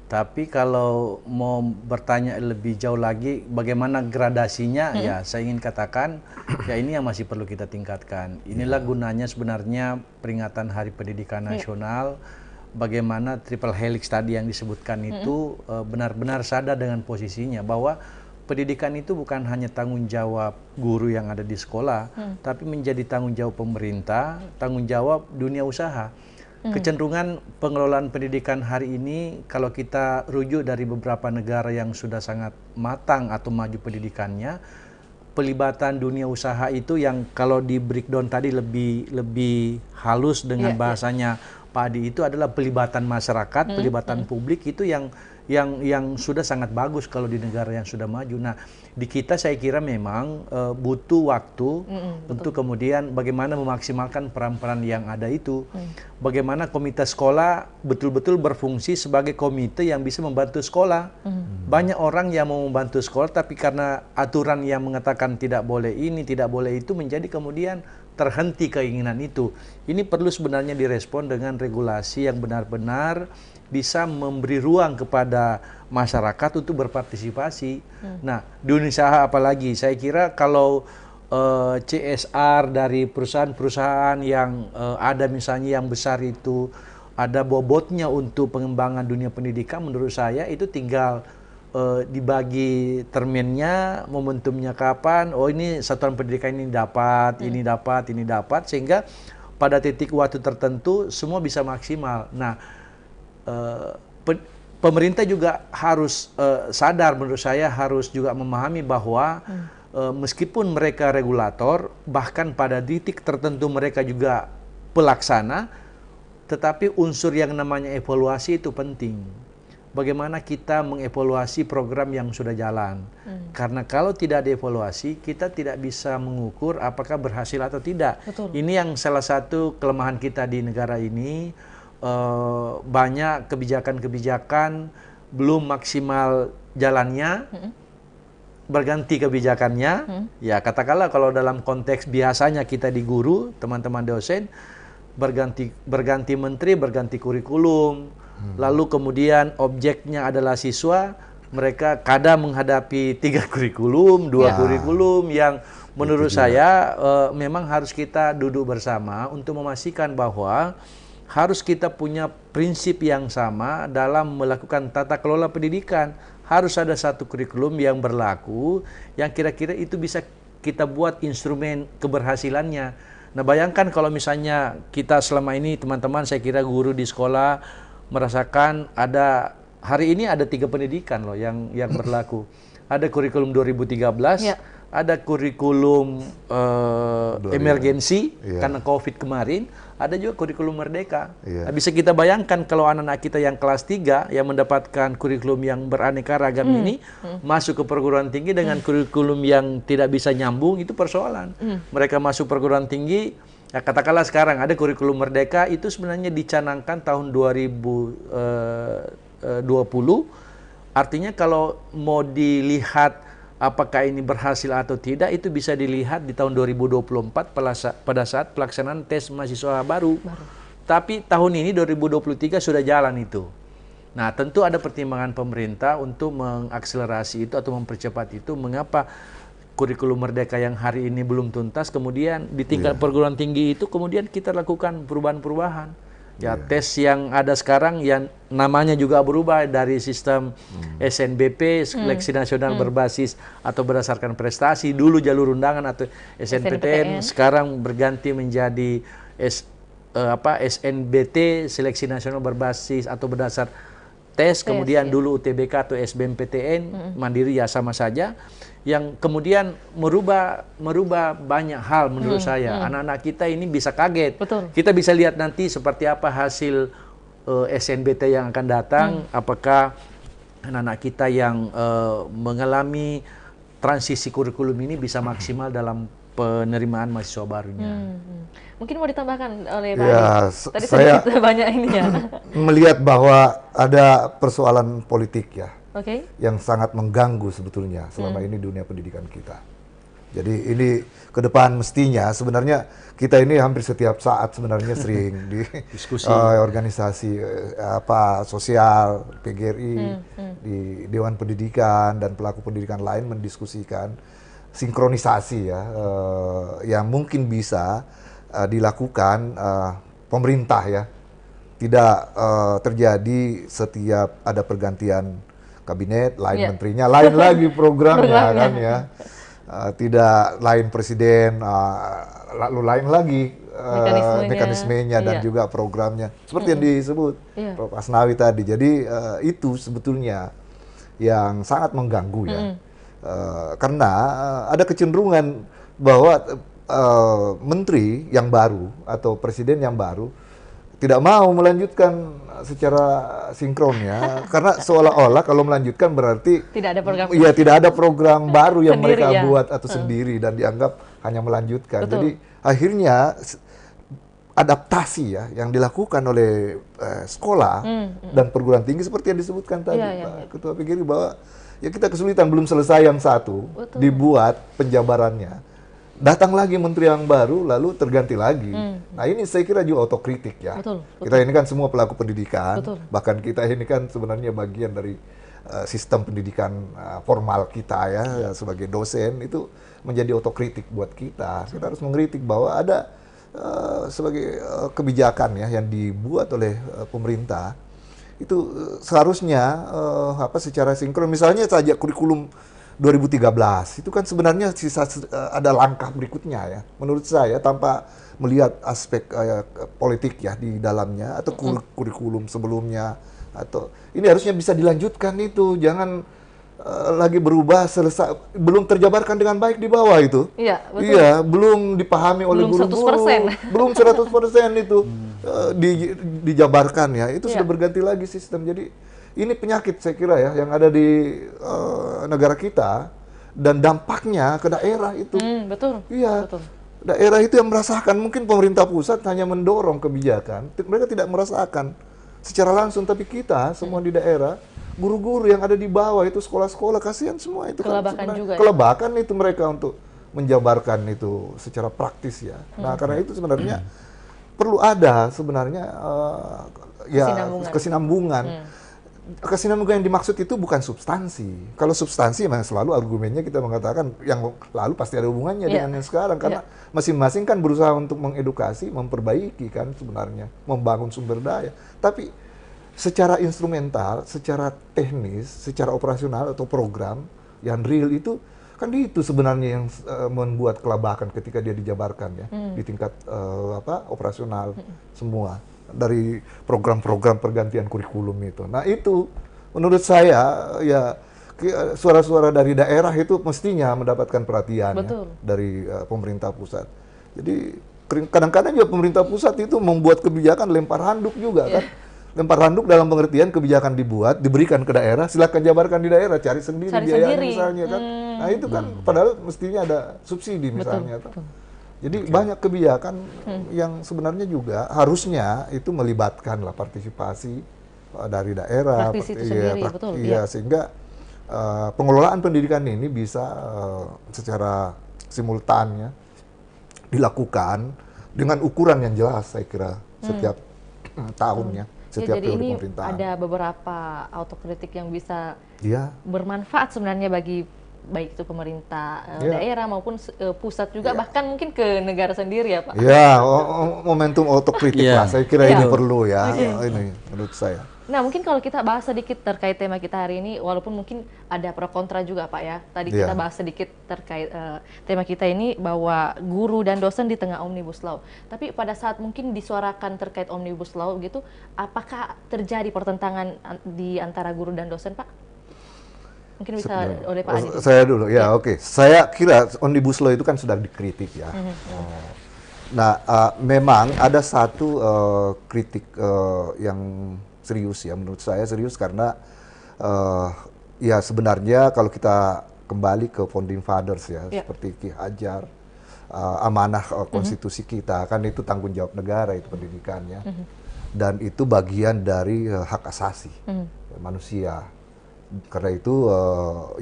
Tapi kalau mau bertanya lebih jauh lagi, bagaimana gradasinya, ya saya ingin katakan, ya ini yang masih perlu kita tingkatkan. Inilah gunanya sebenarnya peringatan Hari Pendidikan Nasional, bagaimana triple helix tadi yang disebutkan itu benar-benar sadar dengan posisinya, bahwa pendidikan itu bukan hanya tanggung jawab guru yang ada di sekolah, tapi menjadi tanggung jawab pemerintah, tanggung jawab dunia usaha. Kecenderungan pengelolaan pendidikan hari ini, kalau kita rujuk dari beberapa negara yang sudah sangat matang atau maju pendidikannya, pelibatan dunia usaha itu yang kalau di breakdown tadi lebih halus dengan bahasanya Pak Adi, itu adalah pelibatan masyarakat, pelibatan publik, itu yang sudah sangat bagus kalau di negara yang sudah maju. Nah, di kita saya kira memang butuh waktu untuk kemudian bagaimana memaksimalkan peran-peran yang ada itu. Bagaimana komite sekolah betul-betul berfungsi sebagai komite yang bisa membantu sekolah. Banyak orang yang mau membantu sekolah, tapi karena aturan yang mengatakan tidak boleh ini, tidak boleh itu, menjadi kemudian terhenti keinginan itu. Ini perlu sebenarnya direspon dengan regulasi yang benar-benar bisa memberi ruang kepada masyarakat untuk berpartisipasi. Nah, di usaha apalagi, saya kira kalau CSR dari perusahaan-perusahaan yang ada misalnya yang besar itu, ada bobotnya untuk pengembangan dunia pendidikan, menurut saya itu tinggal dibagi terminnya, momentumnya kapan, oh ini satuan pendidikan ini dapat, ini dapat, sehingga pada titik waktu tertentu semua bisa maksimal. Nah, pemerintah juga harus sadar, menurut saya harus juga memahami bahwa meskipun mereka regulator, bahkan pada titik tertentu mereka juga pelaksana, tetapi unsur yang namanya evaluasi itu penting. Bagaimana kita mengevaluasi program yang sudah jalan. Karena kalau tidak dievaluasi, kita tidak bisa mengukur apakah berhasil atau tidak. Betul. Ini yang salah satu kelemahan kita di negara ini. Banyak kebijakan-kebijakan belum maksimal jalannya, berganti kebijakannya. Ya katakanlah kalau dalam konteks biasanya kita di guru, teman-teman dosen, berganti menteri, berganti kurikulum. Lalu kemudian objeknya adalah siswa, mereka kadang menghadapi 3 kurikulum, 2 kurikulum yang menurut saya memang harus kita duduk bersama untuk memastikan bahwa harus kita punya prinsip yang sama dalam melakukan tata kelola pendidikan. Harus ada satu kurikulum yang berlaku, yang kira-kira itu bisa kita buat instrumen keberhasilannya. Nah, bayangkan kalau misalnya kita selama ini, teman-teman, saya kira guru di sekolah merasakan hari ini ada 3 pendidikan loh yang berlaku. Ada kurikulum 2013, ada kurikulum emergensi karena COVID kemarin, ada juga kurikulum merdeka. Nah, bisa kita bayangkan kalau anak-anak kita yang kelas 3 yang mendapatkan kurikulum yang beraneka ragam ini masuk ke perguruan tinggi dengan kurikulum yang tidak bisa nyambung, itu persoalan. Mereka masuk perguruan tinggi, ya katakanlah sekarang ada kurikulum merdeka, itu sebenarnya dicanangkan tahun 2020. Artinya kalau mau dilihat apakah ini berhasil atau tidak, itu bisa dilihat di tahun 2024 pada saat pelaksanaan tes mahasiswa baru. Tapi tahun ini 2023 sudah jalan itu. Nah, tentu ada pertimbangan pemerintah untuk mengakselerasi itu atau mempercepat itu. Mengapa kurikulum merdeka yang hari ini belum tuntas, kemudian di tingkat perguruan tinggi itu kemudian kita lakukan perubahan-perubahan. Ya, tes yang ada sekarang yang namanya juga berubah dari sistem SNBP, seleksi nasional berbasis atau berdasarkan prestasi, dulu jalur undangan atau SNPTN, sekarang berganti menjadi SNBT, seleksi nasional berbasis atau berdasar tes, kemudian ya. dulu UTBK atau SBMPTN, mandiri ya sama saja, yang kemudian merubah banyak hal menurut saya. Anak-anak kita ini bisa kaget. Betul. Kita bisa lihat nanti seperti apa hasil SNBT yang akan datang, apakah anak-anak kita yang mengalami transisi kurikulum ini bisa maksimal dalam penerimaan mahasiswa barunya. Mungkin mau ditambahkan oleh Pak Ya, Adi? Tadi saya sedikit banyak ini ya. melihat bahwa ada persoalan politik ya, Oke. yang sangat mengganggu sebetulnya selama ini dunia pendidikan kita. Jadi ini ke depan mestinya sebenarnya kita ini hampir setiap saat sebenarnya sering di Diskusi. organisasi sosial, PGRI, di Dewan Pendidikan dan pelaku pendidikan lain mendiskusikan sinkronisasi ya, yang mungkin bisa dilakukan pemerintah ya. Tidak terjadi setiap ada pergantian kabinet, lain menterinya, lain lagi programnya kan ya. Tidak lain presiden, lalu lain lagi mekanismenya dan juga programnya. Seperti yang disebut Prof. Asnawi tadi. Jadi itu sebetulnya yang sangat mengganggu ya. Karena ada kecenderungan bahwa menteri yang baru atau presiden yang baru tidak mau melanjutkan secara sinkron ya, karena seolah-olah kalau melanjutkan berarti tidak ada program. Iya, tidak ada program baru yang Sendiri, mereka ya. buat atau sendiri dan dianggap hanya melanjutkan. Betul. Jadi akhirnya adaptasi ya yang dilakukan oleh sekolah dan perguruan tinggi seperti yang disebutkan tadi Pak Ketua PGRI bahwa ya kita kesulitan, belum selesai yang satu, dibuat penjabarannya. Datang lagi menteri yang baru, lalu terganti lagi. Nah ini saya kira juga otokritik ya. Betul. Kita ini kan semua pelaku pendidikan, Betul. bahkan kita ini kan sebenarnya bagian dari sistem pendidikan formal kita ya, sebagai dosen itu menjadi otokritik buat kita. Kita harus mengkritik bahwa ada sebagai kebijakan ya yang dibuat oleh pemerintah itu seharusnya secara sinkron. Misalnya saja kurikulum 2013 itu kan sebenarnya ada langkah berikutnya ya menurut saya, tanpa melihat aspek politik ya di dalamnya atau kurikulum sebelumnya, atau ini harusnya bisa dilanjutkan itu, jangan lagi berubah selesai belum terjabarkan dengan baik di bawah itu. Iya, betul. Iya, belum dipahami oleh Belum guru-guru, 100%. belum 100% itu dijabarkan ya, itu sudah berganti lagi sistem. Jadi ini penyakit saya kira ya yang ada di negara kita dan dampaknya ke daerah itu. Betul. Iya, Betul. daerah itu yang merasakan. Mungkin pemerintah pusat hanya mendorong kebijakan, mereka tidak merasakan secara langsung. Tapi kita semua di daerah, guru-guru yang ada di bawah itu, sekolah-sekolah, kasihan semua itu. Kelabakan kan juga ya? Kelabakan itu mereka untuk menjabarkan itu secara praktis ya. Nah karena itu sebenarnya perlu ada sebenarnya kesinambungan. Kesinambungan yang dimaksud itu bukan substansi. Kalau substansi memang selalu argumennya kita mengatakan yang lalu pasti ada hubungannya dengan yang sekarang, karena masing-masing kan berusaha untuk mengedukasi, memperbaiki kan sebenarnya, membangun sumber daya. Tapi secara instrumental, secara teknis, secara operasional atau program yang real itu kan itu sebenarnya yang membuat kelabakan ketika dia dijabarkan ya di tingkat operasional semua. Dari program-program pergantian kurikulum itu. Nah itu menurut saya ya suara-suara dari daerah itu mestinya mendapatkan perhatian ya, dari pemerintah pusat. Jadi kadang-kadang juga pemerintah pusat itu membuat kebijakan lempar handuk juga kan. Lempar handuk dalam pengertian kebijakan dibuat, diberikan ke daerah, silakan jabarkan di daerah, cari sendiri biayanya misalnya kan. Nah itu kan padahal mestinya ada subsidi misalnya. Betul. Jadi banyak kebijakan yang sebenarnya juga harusnya itu melibatkan lah partisipasi dari daerah, sehingga pengelolaan pendidikan ini bisa secara simultan ya dilakukan dengan ukuran yang jelas, saya kira setiap tahunnya, setiap jadi periode ini pemerintahan. ada beberapa autokritik yang bisa bermanfaat sebenarnya bagi baik itu pemerintah Ya. daerah maupun pusat juga, bahkan mungkin ke negara sendiri ya Pak. Ya, momentum otokritik Iya. lah. Saya kira ini Iya. perlu ya. Ini menurut saya. Nah, mungkin kalau kita bahas sedikit terkait tema kita hari ini, walaupun mungkin ada pro kontra juga Pak ya. Tadi kita Iya. bahas sedikit terkait tema kita ini bahwa guru dan dosen di tengah Omnibus Law. Tapi pada saat mungkin disuarakan terkait Omnibus Law gitu, apakah terjadi pertentangan di antara guru dan dosen Pak? Mungkin bisa oleh Pak Adi. Saya dulu, ya oke. Saya kira Omnibus Law itu kan sudah dikritik ya. Nah, memang ada satu kritik yang serius ya, menurut saya serius karena ya sebenarnya kalau kita kembali ke founding fathers ya, seperti Ki Hajar, amanah konstitusi kita kan itu tanggung jawab negara itu pendidikannya, dan itu bagian dari hak asasi manusia. Karena itu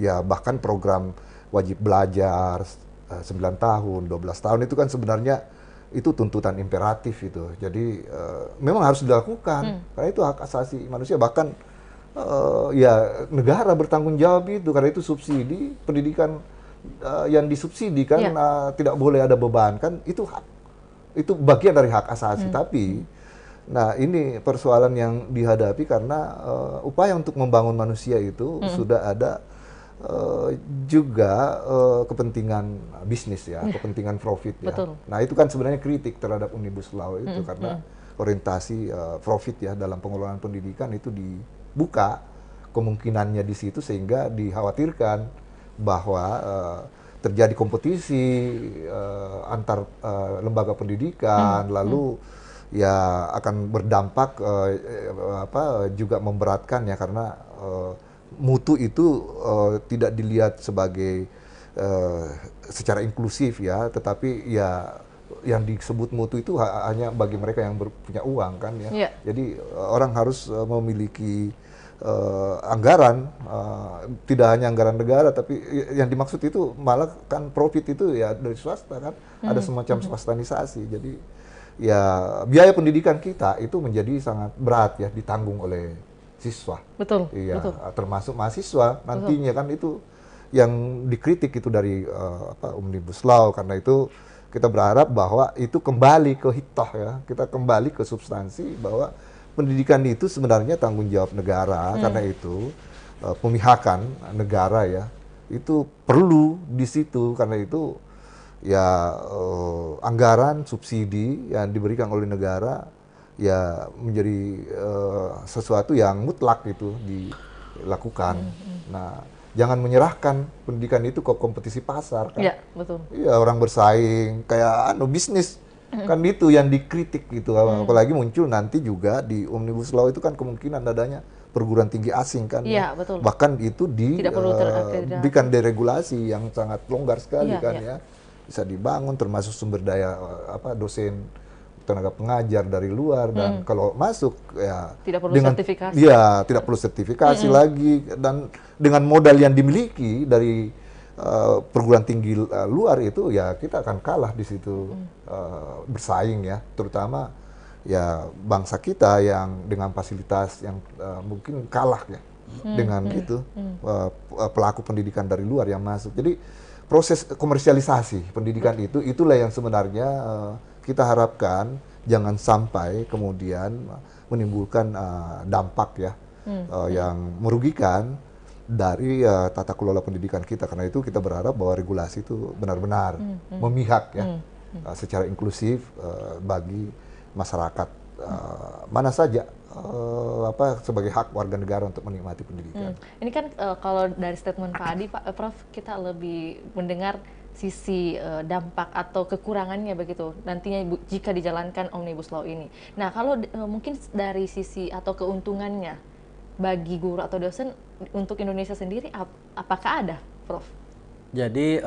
ya bahkan program wajib belajar 9 tahun, 12 tahun itu kan sebenarnya itu tuntutan imperatif itu. Jadi memang harus dilakukan karena itu hak asasi manusia. Bahkan ya negara bertanggung jawab itu karena itu subsidi pendidikan yang disubsidi kan tidak boleh ada beban kan, itu hak, itu bagian dari hak asasi. Tapi nah ini persoalan yang dihadapi karena upaya untuk membangun manusia itu sudah ada juga kepentingan bisnis ya, kepentingan profit ya. Betul. Nah itu kan sebenarnya kritik terhadap Omnibus Law itu karena orientasi profit ya dalam pengelolaan pendidikan itu dibuka kemungkinannya di situ, sehingga dikhawatirkan bahwa terjadi kompetisi antar lembaga pendidikan, lalu ya akan berdampak juga memberatkan ya karena mutu itu tidak dilihat sebagai secara inklusif ya, tetapi ya yang disebut mutu itu hanya bagi mereka yang punya uang kan ya. Jadi orang harus memiliki anggaran, tidak hanya anggaran negara, tapi yang dimaksud itu malah kan profit itu ya dari swasta kan, ada semacam swastanisasi. Jadi ya biaya pendidikan kita itu menjadi sangat berat ya ditanggung oleh siswa. Betul. Iya, betul. termasuk mahasiswa nantinya kan itu yang dikritik itu dari Omnibus Law. Karena itu kita berharap bahwa itu kembali ke hitoh ya, kita kembali ke substansi bahwa pendidikan itu sebenarnya tanggung jawab negara. Karena itu pemihakan negara ya itu perlu di situ, karena itu ya anggaran subsidi yang diberikan oleh negara ya menjadi sesuatu yang mutlak itu dilakukan. Nah, jangan menyerahkan pendidikan itu ke kompetisi pasar kan. Iya, betul. Iya, orang bersaing kayak bisnis. Kan itu yang dikritik gitu. Apalagi muncul nanti juga di Omnibus Law itu kan kemungkinan adanya perguruan tinggi asing kan. Iya, betul. Bahkan itu Tidak perlu diberikan deregulasi yang sangat longgar sekali Iya, kan iya. ya. Bisa dibangun termasuk sumber daya dosen, tenaga pengajar dari luar, dan kalau masuk ya Tidak perlu sertifikasi. ya tidak perlu sertifikasi lagi, dan dengan modal yang dimiliki dari perguruan tinggi luar itu ya kita akan kalah di situ bersaing ya, terutama ya bangsa kita yang dengan fasilitas yang mungkin kalah ya dengan itu pelaku pendidikan dari luar yang masuk. Jadi proses komersialisasi pendidikan itulah yang sebenarnya kita harapkan jangan sampai kemudian menimbulkan dampak ya yang merugikan dari tata kelola pendidikan kita. Karena itu kita berharap bahwa regulasi itu benar-benar memihak ya secara inklusif bagi masyarakat mana saja sebagai hak warga negara untuk menikmati pendidikan. Ini kan kalau dari statement Pak Adi, Pak Prof, kita lebih mendengar sisi dampak atau kekurangannya begitu nantinya jika dijalankan Omnibus Law ini. Nah, kalau mungkin dari sisi atau keuntungannya bagi guru atau dosen untuk Indonesia sendiri, apakah ada, Prof? Jadi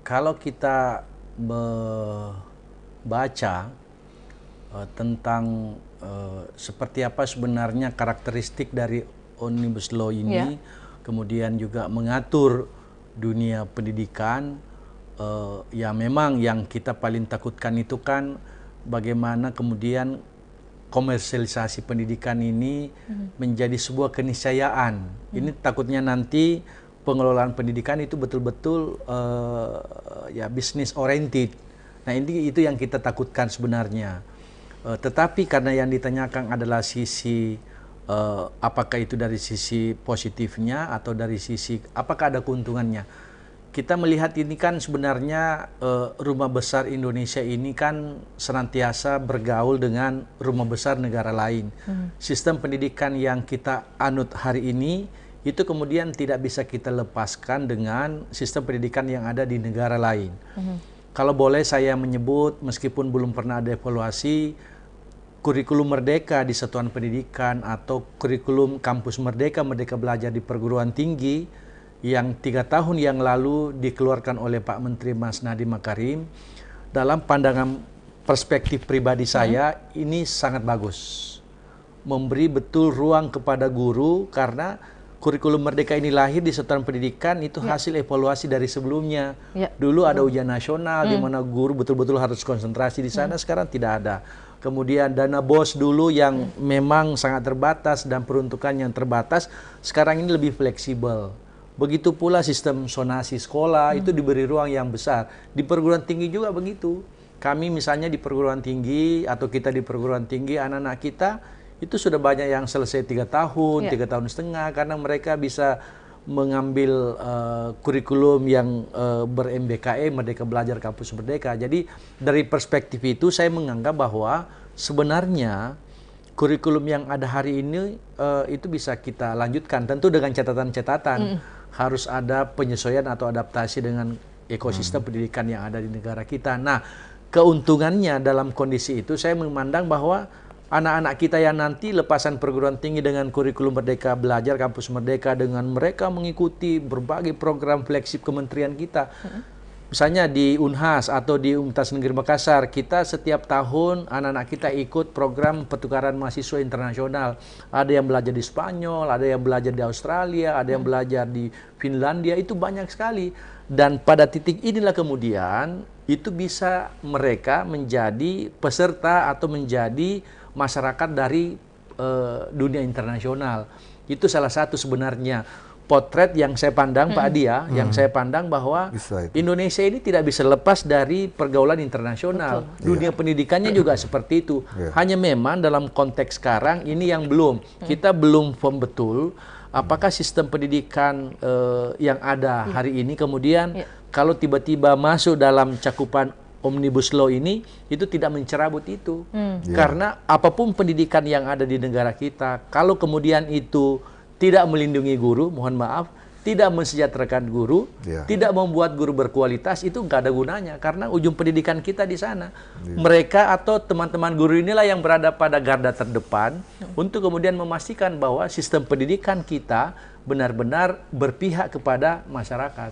kalau kita membaca tentang seperti apa sebenarnya karakteristik dari Omnibus Law ini, kemudian juga mengatur dunia pendidikan, ya memang yang kita paling takutkan itu kan bagaimana kemudian komersialisasi pendidikan ini menjadi sebuah keniscayaan. Ini takutnya nanti pengelolaan pendidikan itu betul-betul ya business oriented. Nah ini itu yang kita takutkan sebenarnya. Tetapi karena yang ditanyakan adalah sisi apakah itu dari sisi positifnya atau dari sisi apakah ada keuntungannya. Kita melihat ini kan sebenarnya rumah besar Indonesia ini kan senantiasa bergaul dengan rumah besar negara lain. Sistem pendidikan yang kita anut hari ini itu kemudian tidak bisa kita lepaskan dengan sistem pendidikan yang ada di negara lain. Kalau boleh saya menyebut, meskipun belum pernah ada evaluasi, kurikulum merdeka di satuan pendidikan atau kurikulum kampus merdeka, Merdeka Belajar di perguruan tinggi yang 3 tahun yang lalu dikeluarkan oleh Pak Menteri Mas Nadiem Makarim, dalam pandangan perspektif pribadi saya ini sangat bagus, memberi betul ruang kepada guru, karena kurikulum merdeka ini lahir di satuan pendidikan itu hasil evaluasi dari sebelumnya. Dulu ada ujian nasional di mana guru betul-betul harus konsentrasi di sana, sekarang tidak ada. Kemudian dana BOS dulu yang memang sangat terbatas dan peruntukan yang terbatas, sekarang ini lebih fleksibel. Begitu pula sistem zonasi sekolah itu diberi ruang yang besar. Di perguruan tinggi juga begitu. Kami misalnya di perguruan tinggi atau kita di perguruan tinggi, anak-anak kita itu sudah banyak yang selesai 3 tahun, 3 tahun setengah, karena mereka bisa mengambil kurikulum yang ber-MBKE, Merdeka Belajar Kampus Merdeka. Jadi dari perspektif itu saya menganggap bahwa sebenarnya kurikulum yang ada hari ini itu bisa kita lanjutkan, tentu dengan catatan-catatan. Harus ada penyesuaian atau adaptasi dengan ekosistem pendidikan yang ada di negara kita. Nah, keuntungannya dalam kondisi itu saya memandang bahwa anak-anak kita yang nanti lepasan perguruan tinggi dengan kurikulum Merdeka Belajar Kampus Merdeka, dengan mereka mengikuti berbagai program flagship kementerian kita. Misalnya di Unhas atau di Universitas Negeri Makassar, kita setiap tahun anak-anak kita ikut program pertukaran mahasiswa internasional. Ada yang belajar di Spanyol, ada yang belajar di Australia, ada yang belajar di Finlandia, itu banyak sekali. Dan pada titik inilah kemudian itu bisa mereka menjadi peserta atau menjadi masyarakat dari dunia internasional. Itu salah satu sebenarnya potret yang saya pandang, Pak Adi ya, yang saya pandang bahwa Indonesia ini tidak bisa lepas dari pergaulan internasional. Dunia pendidikannya juga seperti itu. Hanya memang dalam konteks sekarang ini yang belum. Kita belum firm betul apakah sistem pendidikan yang ada hari ini kemudian kalau tiba-tiba masuk dalam cakupan Omnibus Law ini, itu tidak mencerabut itu. Karena apapun pendidikan yang ada di negara kita, kalau kemudian itu tidak melindungi guru, mohon maaf, tidak mensejahterakan guru, tidak membuat guru berkualitas, itu nggak ada gunanya. Karena ujung pendidikan kita di sana. Mereka atau teman-teman guru inilah yang berada pada garda terdepan untuk kemudian memastikan bahwa sistem pendidikan kita benar-benar berpihak kepada masyarakat.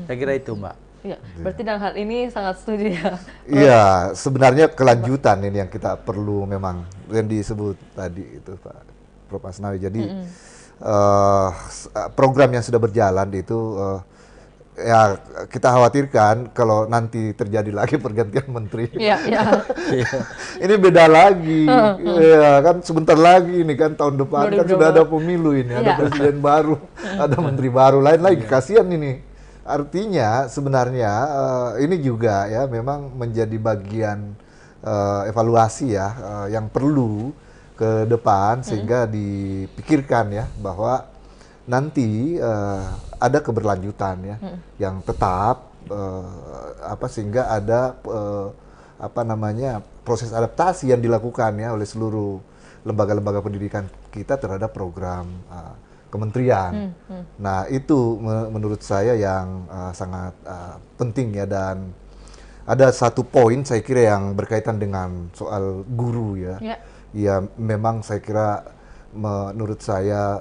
Saya kira itu, Mbak. Ya, berarti dalam hal ini sangat setuju ya. Iya, sebenarnya kelanjutan ini yang kita perlu memang yang disebut tadi itu Pak Prof. Asnawi. Jadi program yang sudah berjalan itu ya kita khawatirkan kalau nanti terjadi lagi pergantian menteri. Ini beda lagi. Ya kan sebentar lagi ini kan tahun depan kan sudah ada pemilu ini, ada presiden baru, ada menteri baru, lain lagi. Kasihan ini. Artinya sebenarnya ini juga ya memang menjadi bagian evaluasi ya yang perlu ke depan sehingga dipikirkan ya bahwa nanti ada keberlanjutan ya yang tetap sehingga ada proses adaptasi yang dilakukan ya oleh seluruh lembaga-lembaga pendidikan kita terhadap program kementerian. Nah itu menurut saya yang sangat penting ya, dan ada satu poin saya kira yang berkaitan dengan soal guru ya. Ya memang saya kira menurut saya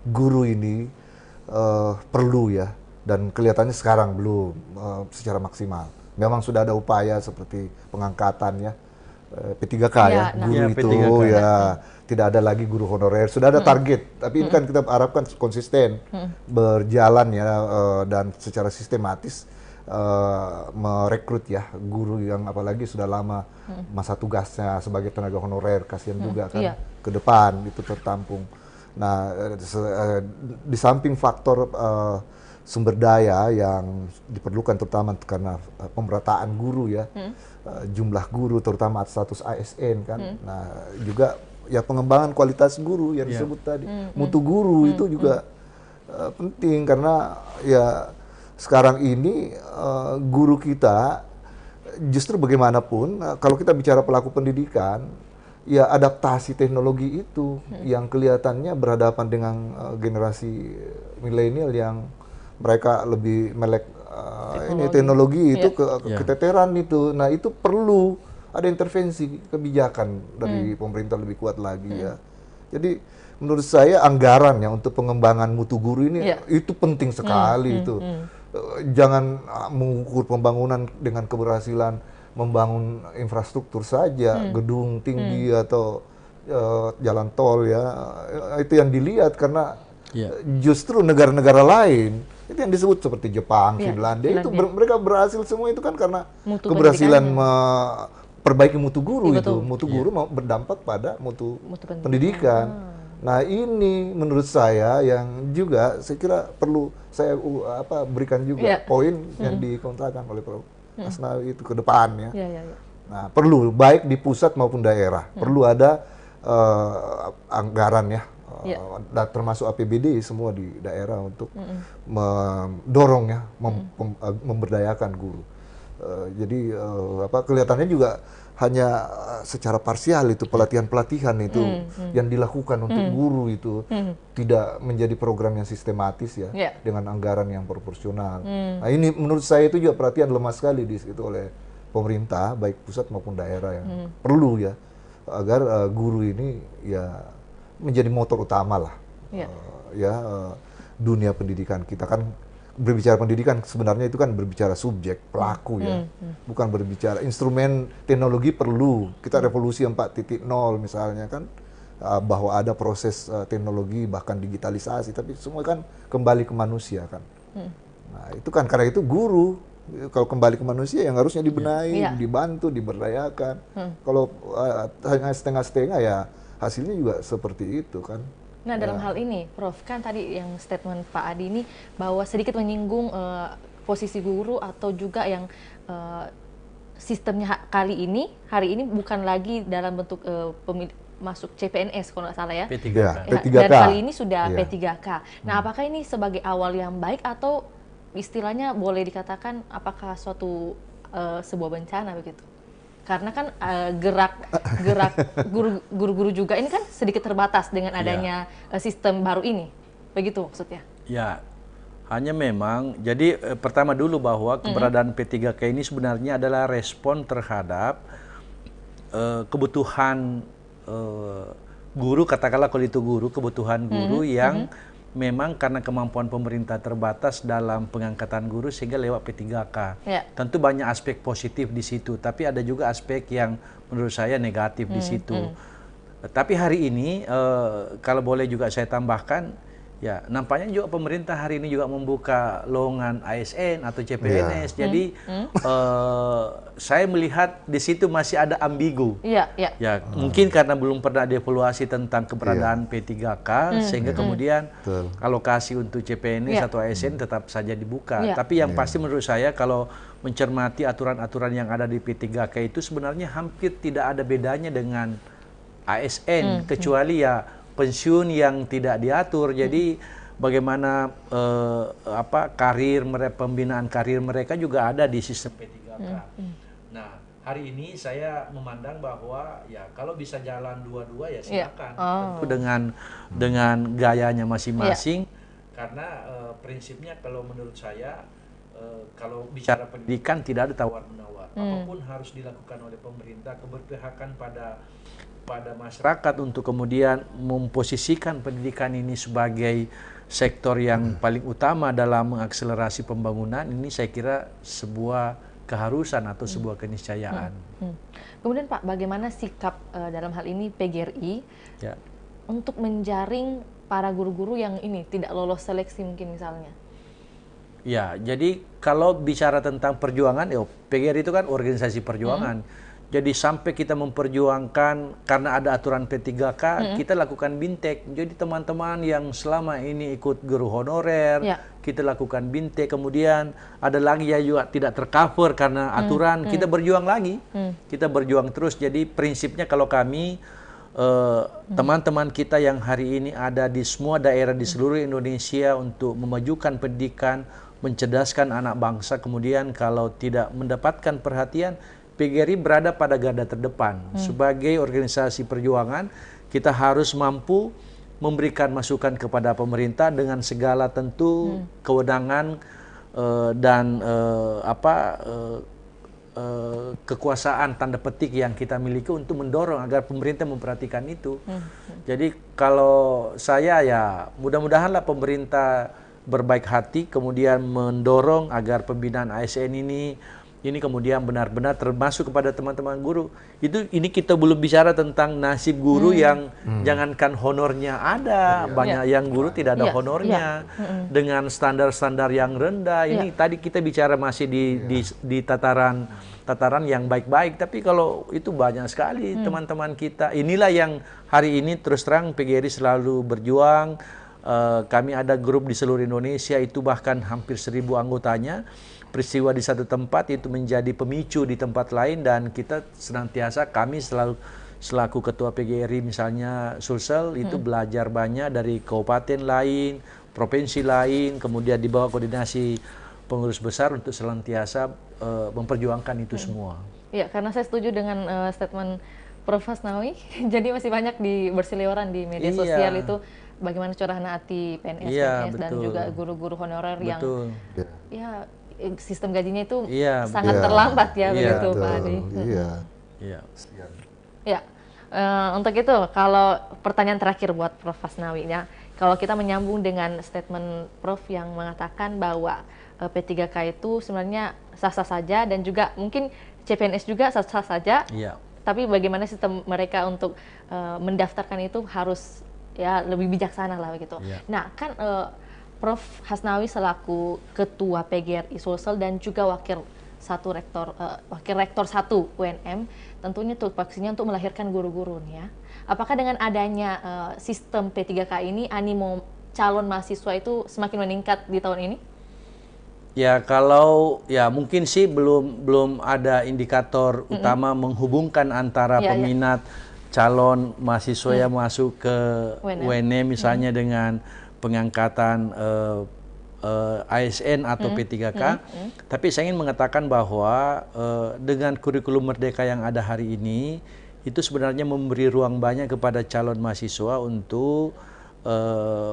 guru ini perlu ya, dan kelihatannya sekarang belum secara maksimal. Memang sudah ada upaya seperti pengangkatan ya P3K ya, guru itu P3K. Ya tidak ada lagi guru honorer, sudah ada target, tapi ini kan kita harapkan konsisten berjalan ya dan secara sistematis merekrut ya guru yang apalagi sudah lama masa tugasnya sebagai tenaga honorer, kasihan juga kan ke depan itu tertampung. Nah, di samping faktor sumber daya yang diperlukan terutama karena pemerataan guru ya, jumlah guru terutama status ASN kan. Nah, juga ya pengembangan kualitas guru yang disebut tadi, mutu guru itu juga penting karena ya sekarang ini guru kita justru bagaimanapun kalau kita bicara pelaku pendidikan ya adaptasi teknologi itu yang kelihatannya berhadapan dengan generasi milenial yang mereka lebih melek teknologi itu keteteran itu. Nah, itu perlu ada intervensi kebijakan dari pemerintah lebih kuat lagi ya. Jadi menurut saya anggaran ya untuk pengembangan mutu guru ini itu penting sekali itu. Jangan mengukur pembangunan dengan keberhasilan membangun infrastruktur saja, gedung tinggi atau jalan tol ya. Itu yang dilihat karena justru negara-negara lain itu yang disebut seperti Jepang, Finlandia itu mereka berhasil semua itu kan karena keberhasilan perbaiki mutu guru itu. Mutu guru berdampak pada mutu pendidikan. Nah, ini menurut saya yang juga saya kira perlu saya berikan juga poin yang dikemukakan oleh Prof. Asnawi itu ke depannya. Nah, perlu baik di pusat maupun daerah. Perlu ada anggaran ya. Termasuk APBD semua di daerah untuk mendorong ya, memberdayakan guru. Jadi kelihatannya juga hanya secara parsial itu pelatihan-pelatihan itu yang dilakukan untuk guru itu tidak menjadi program yang sistematis ya dengan anggaran yang proporsional. Nah, ini menurut saya itu juga perhatian lemah sekali di situ oleh pemerintah baik pusat maupun daerah yang perlu ya agar guru ini ya menjadi motor utama lah dunia pendidikan kita. Kan berbicara pendidikan sebenarnya itu kan berbicara subjek pelaku ya, bukan berbicara instrumen teknologi. Perlu kita revolusi 4.0 misalnya kan bahwa ada proses teknologi bahkan digitalisasi, tapi semua kan kembali ke manusia kan. Nah, itu kan karena itu guru kalau kembali ke manusia yang harusnya dibenahi, dibantu, diberdayakan. Kalau hanya setengah-setengah ya hasilnya juga seperti itu kan. Nah, dalam hal ini, Prof, kan tadi yang statement Pak Adi ini bahwa sedikit menyinggung posisi guru atau juga yang sistemnya hari ini bukan lagi dalam bentuk masuk CPNS kalau nggak salah ya. P3K. P3K. Dan kali ini sudah P3K. Nah, apakah ini sebagai awal yang baik atau istilahnya boleh dikatakan apakah suatu sebuah bencana begitu? Karena kan gerak guru-guru juga ini kan sedikit terbatas dengan adanya sistem baru ini, begitu maksudnya? Ya, hanya memang, jadi pertama dulu bahwa keberadaan P3K ini sebenarnya adalah respon terhadap kebutuhan guru, katakanlah kalau itu guru, kebutuhan guru yang memang karena kemampuan pemerintah terbatas dalam pengangkatan guru sehingga lewat P3K. Tentu banyak aspek positif di situ, tapi ada juga aspek yang menurut saya negatif di situ. Tapi hari ini kalau boleh juga saya tambahkan, ya nampaknya juga pemerintah hari ini juga membuka lowongan ASN atau CPNS. Jadi saya melihat di situ masih ada ambigu. Ya, mungkin karena belum pernah dievaluasi tentang keberadaan P3K sehingga kemudian alokasi untuk CPNS atau ASN tetap saja dibuka. Tapi yang pasti menurut saya kalau mencermati aturan-aturan yang ada di P3K itu sebenarnya hampir tidak ada bedanya dengan ASN kecuali ya pensiun yang tidak diatur. Jadi bagaimana karir mereka, pembinaan karir mereka juga ada di sistem P3K. Nah, hari ini saya memandang bahwa ya kalau bisa jalan dua-dua ya silakan. Tentu dengan gayanya masing-masing. Karena prinsipnya kalau menurut saya kalau bicara pendidikan tidak ada tawar-menawar. Apapun harus dilakukan oleh pemerintah, keberpihakan pada masyarakat untuk kemudian memposisikan pendidikan ini sebagai sektor yang paling utama dalam mengakselerasi pembangunan, ini saya kira sebuah keharusan atau sebuah keniscayaan. Kemudian Pak, bagaimana sikap dalam hal ini PGRI untuk menjaring para guru-guru yang ini tidak lolos seleksi mungkin misalnya? Ya, jadi kalau bicara tentang perjuangan, PGRI itu kan organisasi perjuangan. Jadi sampai kita memperjuangkan karena ada aturan P3K, kita lakukan bintek. Jadi teman-teman yang selama ini ikut guru honorer, kita lakukan bintek. Kemudian ada lagi yang juga tidak tercover karena aturan, kita berjuang lagi. Kita berjuang terus. Jadi prinsipnya kalau kami, teman-teman kita yang hari ini ada di semua daerah di seluruh Indonesia untuk memajukan pendidikan, mencerdaskan anak bangsa, kemudian kalau tidak mendapatkan perhatian, PGRI berada pada garda terdepan. Sebagai organisasi perjuangan, kita harus mampu memberikan masukan kepada pemerintah dengan segala tentu kewenangan dan kekuasaan tanda petik yang kita miliki untuk mendorong agar pemerintah memperhatikan itu. Jadi kalau saya ya mudah-mudahanlah pemerintah berbaik hati kemudian mendorong agar pembinaan ASN ini kemudian benar-benar termasuk kepada teman-teman guru. Ini kita belum bicara tentang nasib guru yang jangankan honornya ada, banyak yang guru tidak ada honornya dengan standar-standar yang rendah. Ini tadi kita bicara masih di tataran yang baik-baik, tapi kalau itu banyak sekali teman-teman kita. Inilah yang hari ini terus terang PGRI selalu berjuang. Kami ada grup di seluruh Indonesia, itu bahkan hampir 1.000 anggotanya. Peristiwa di satu tempat itu menjadi pemicu di tempat lain, dan kita senantiasa, kami selaku ketua PGRI misalnya Sulsel itu belajar banyak dari kabupaten lain, provinsi lain, kemudian di bawah koordinasi pengurus besar untuk senantiasa memperjuangkan itu semua. Iya, karena saya setuju dengan statement Prof. Hasnawi. Jadi masih banyak berseliweran di media sosial itu bagaimana curahan hati PNS, dan juga guru-guru honorer yang ya sistem gajinya itu sangat terlambat ya, begitu Pak Adi. Untuk itu, kalau pertanyaan terakhir buat Prof. Hasnawi ya, kalau kita menyambung dengan statement Prof yang mengatakan bahwa P3K itu sebenarnya sah-sah saja dan juga mungkin CPNS juga sah-sah saja, tapi bagaimana sistem mereka untuk mendaftarkan itu harus ya lebih bijaksana lah begitu. Nah kan Prof. Hasnawi selaku Ketua PGRI Sulsel dan juga Wakil Rektor 1 UNM, tentunya tupoksinya untuk melahirkan guru-guru nih ya. Apakah dengan adanya sistem P3K ini animo calon mahasiswa itu semakin meningkat di tahun ini? Ya kalau ya mungkin sih belum ada indikator utama menghubungkan antara peminat calon mahasiswa yang masuk ke UNM misalnya dengan pengangkatan ASN atau P3K. Tapi saya ingin mengatakan bahwa dengan kurikulum merdeka yang ada hari ini, itu sebenarnya memberi ruang banyak kepada calon mahasiswa untuk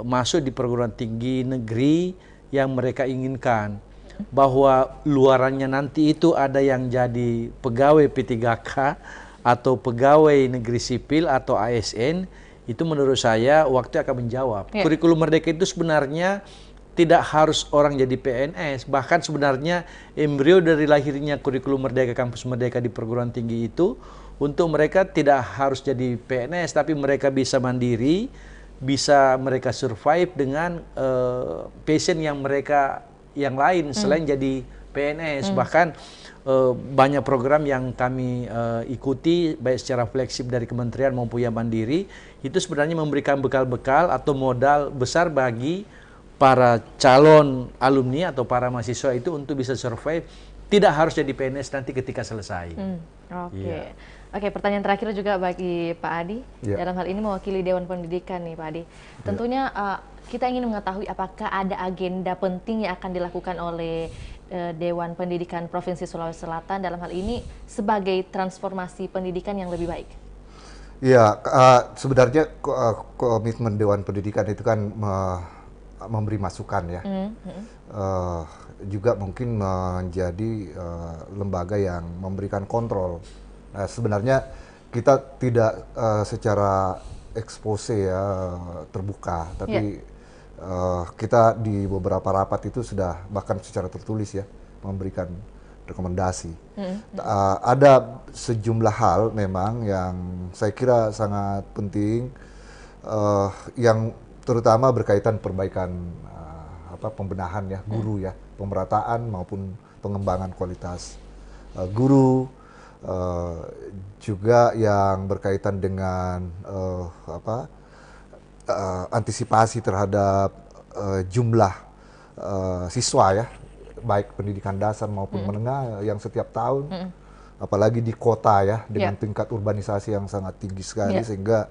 masuk di perguruan tinggi negeri yang mereka inginkan. Bahwa luarannya nanti itu ada yang jadi pegawai P3K atau pegawai negeri sipil atau ASN, itu menurut saya waktu akan menjawab. Kurikulum merdeka itu sebenarnya tidak harus orang jadi PNS, bahkan sebenarnya embrio dari lahirnya kurikulum merdeka, kampus merdeka di perguruan tinggi itu untuk mereka tidak harus jadi PNS, tapi mereka bisa mandiri, bisa mereka survive dengan passion yang mereka yang lain selain jadi PNS. Bahkan banyak program yang kami ikuti baik secara fleksibel dari kementerian maupun yang mandiri, itu sebenarnya memberikan bekal-bekal atau modal besar bagi para calon alumni atau para mahasiswa itu untuk bisa survive, tidak harus jadi PNS nanti ketika selesai. Oke, pertanyaan terakhir juga bagi Pak Adi, dalam hal ini mewakili Dewan Pendidikan nih Pak Adi. Tentunya kita ingin mengetahui apakah ada agenda penting yang akan dilakukan oleh Dewan Pendidikan Provinsi Sulawesi Selatan dalam hal ini sebagai transformasi pendidikan yang lebih baik. Ya, sebenarnya komitmen Dewan Pendidikan itu kan memberi masukan ya, juga mungkin menjadi lembaga yang memberikan kontrol. Nah, sebenarnya kita tidak secara expose ya terbuka, tapi kita di beberapa rapat itu sudah bahkan secara tertulis ya memberikan rekomendasi. Ada sejumlah hal memang yang saya kira sangat penting, yang terutama berkaitan perbaikan pembenahan ya guru ya, pemerataan maupun pengembangan kualitas guru, Eh, juga yang berkaitan dengan antisipasi terhadap jumlah siswa ya, baik pendidikan dasar maupun menengah yang setiap tahun, apalagi di kota ya, dengan tingkat urbanisasi yang sangat tinggi sekali, sehingga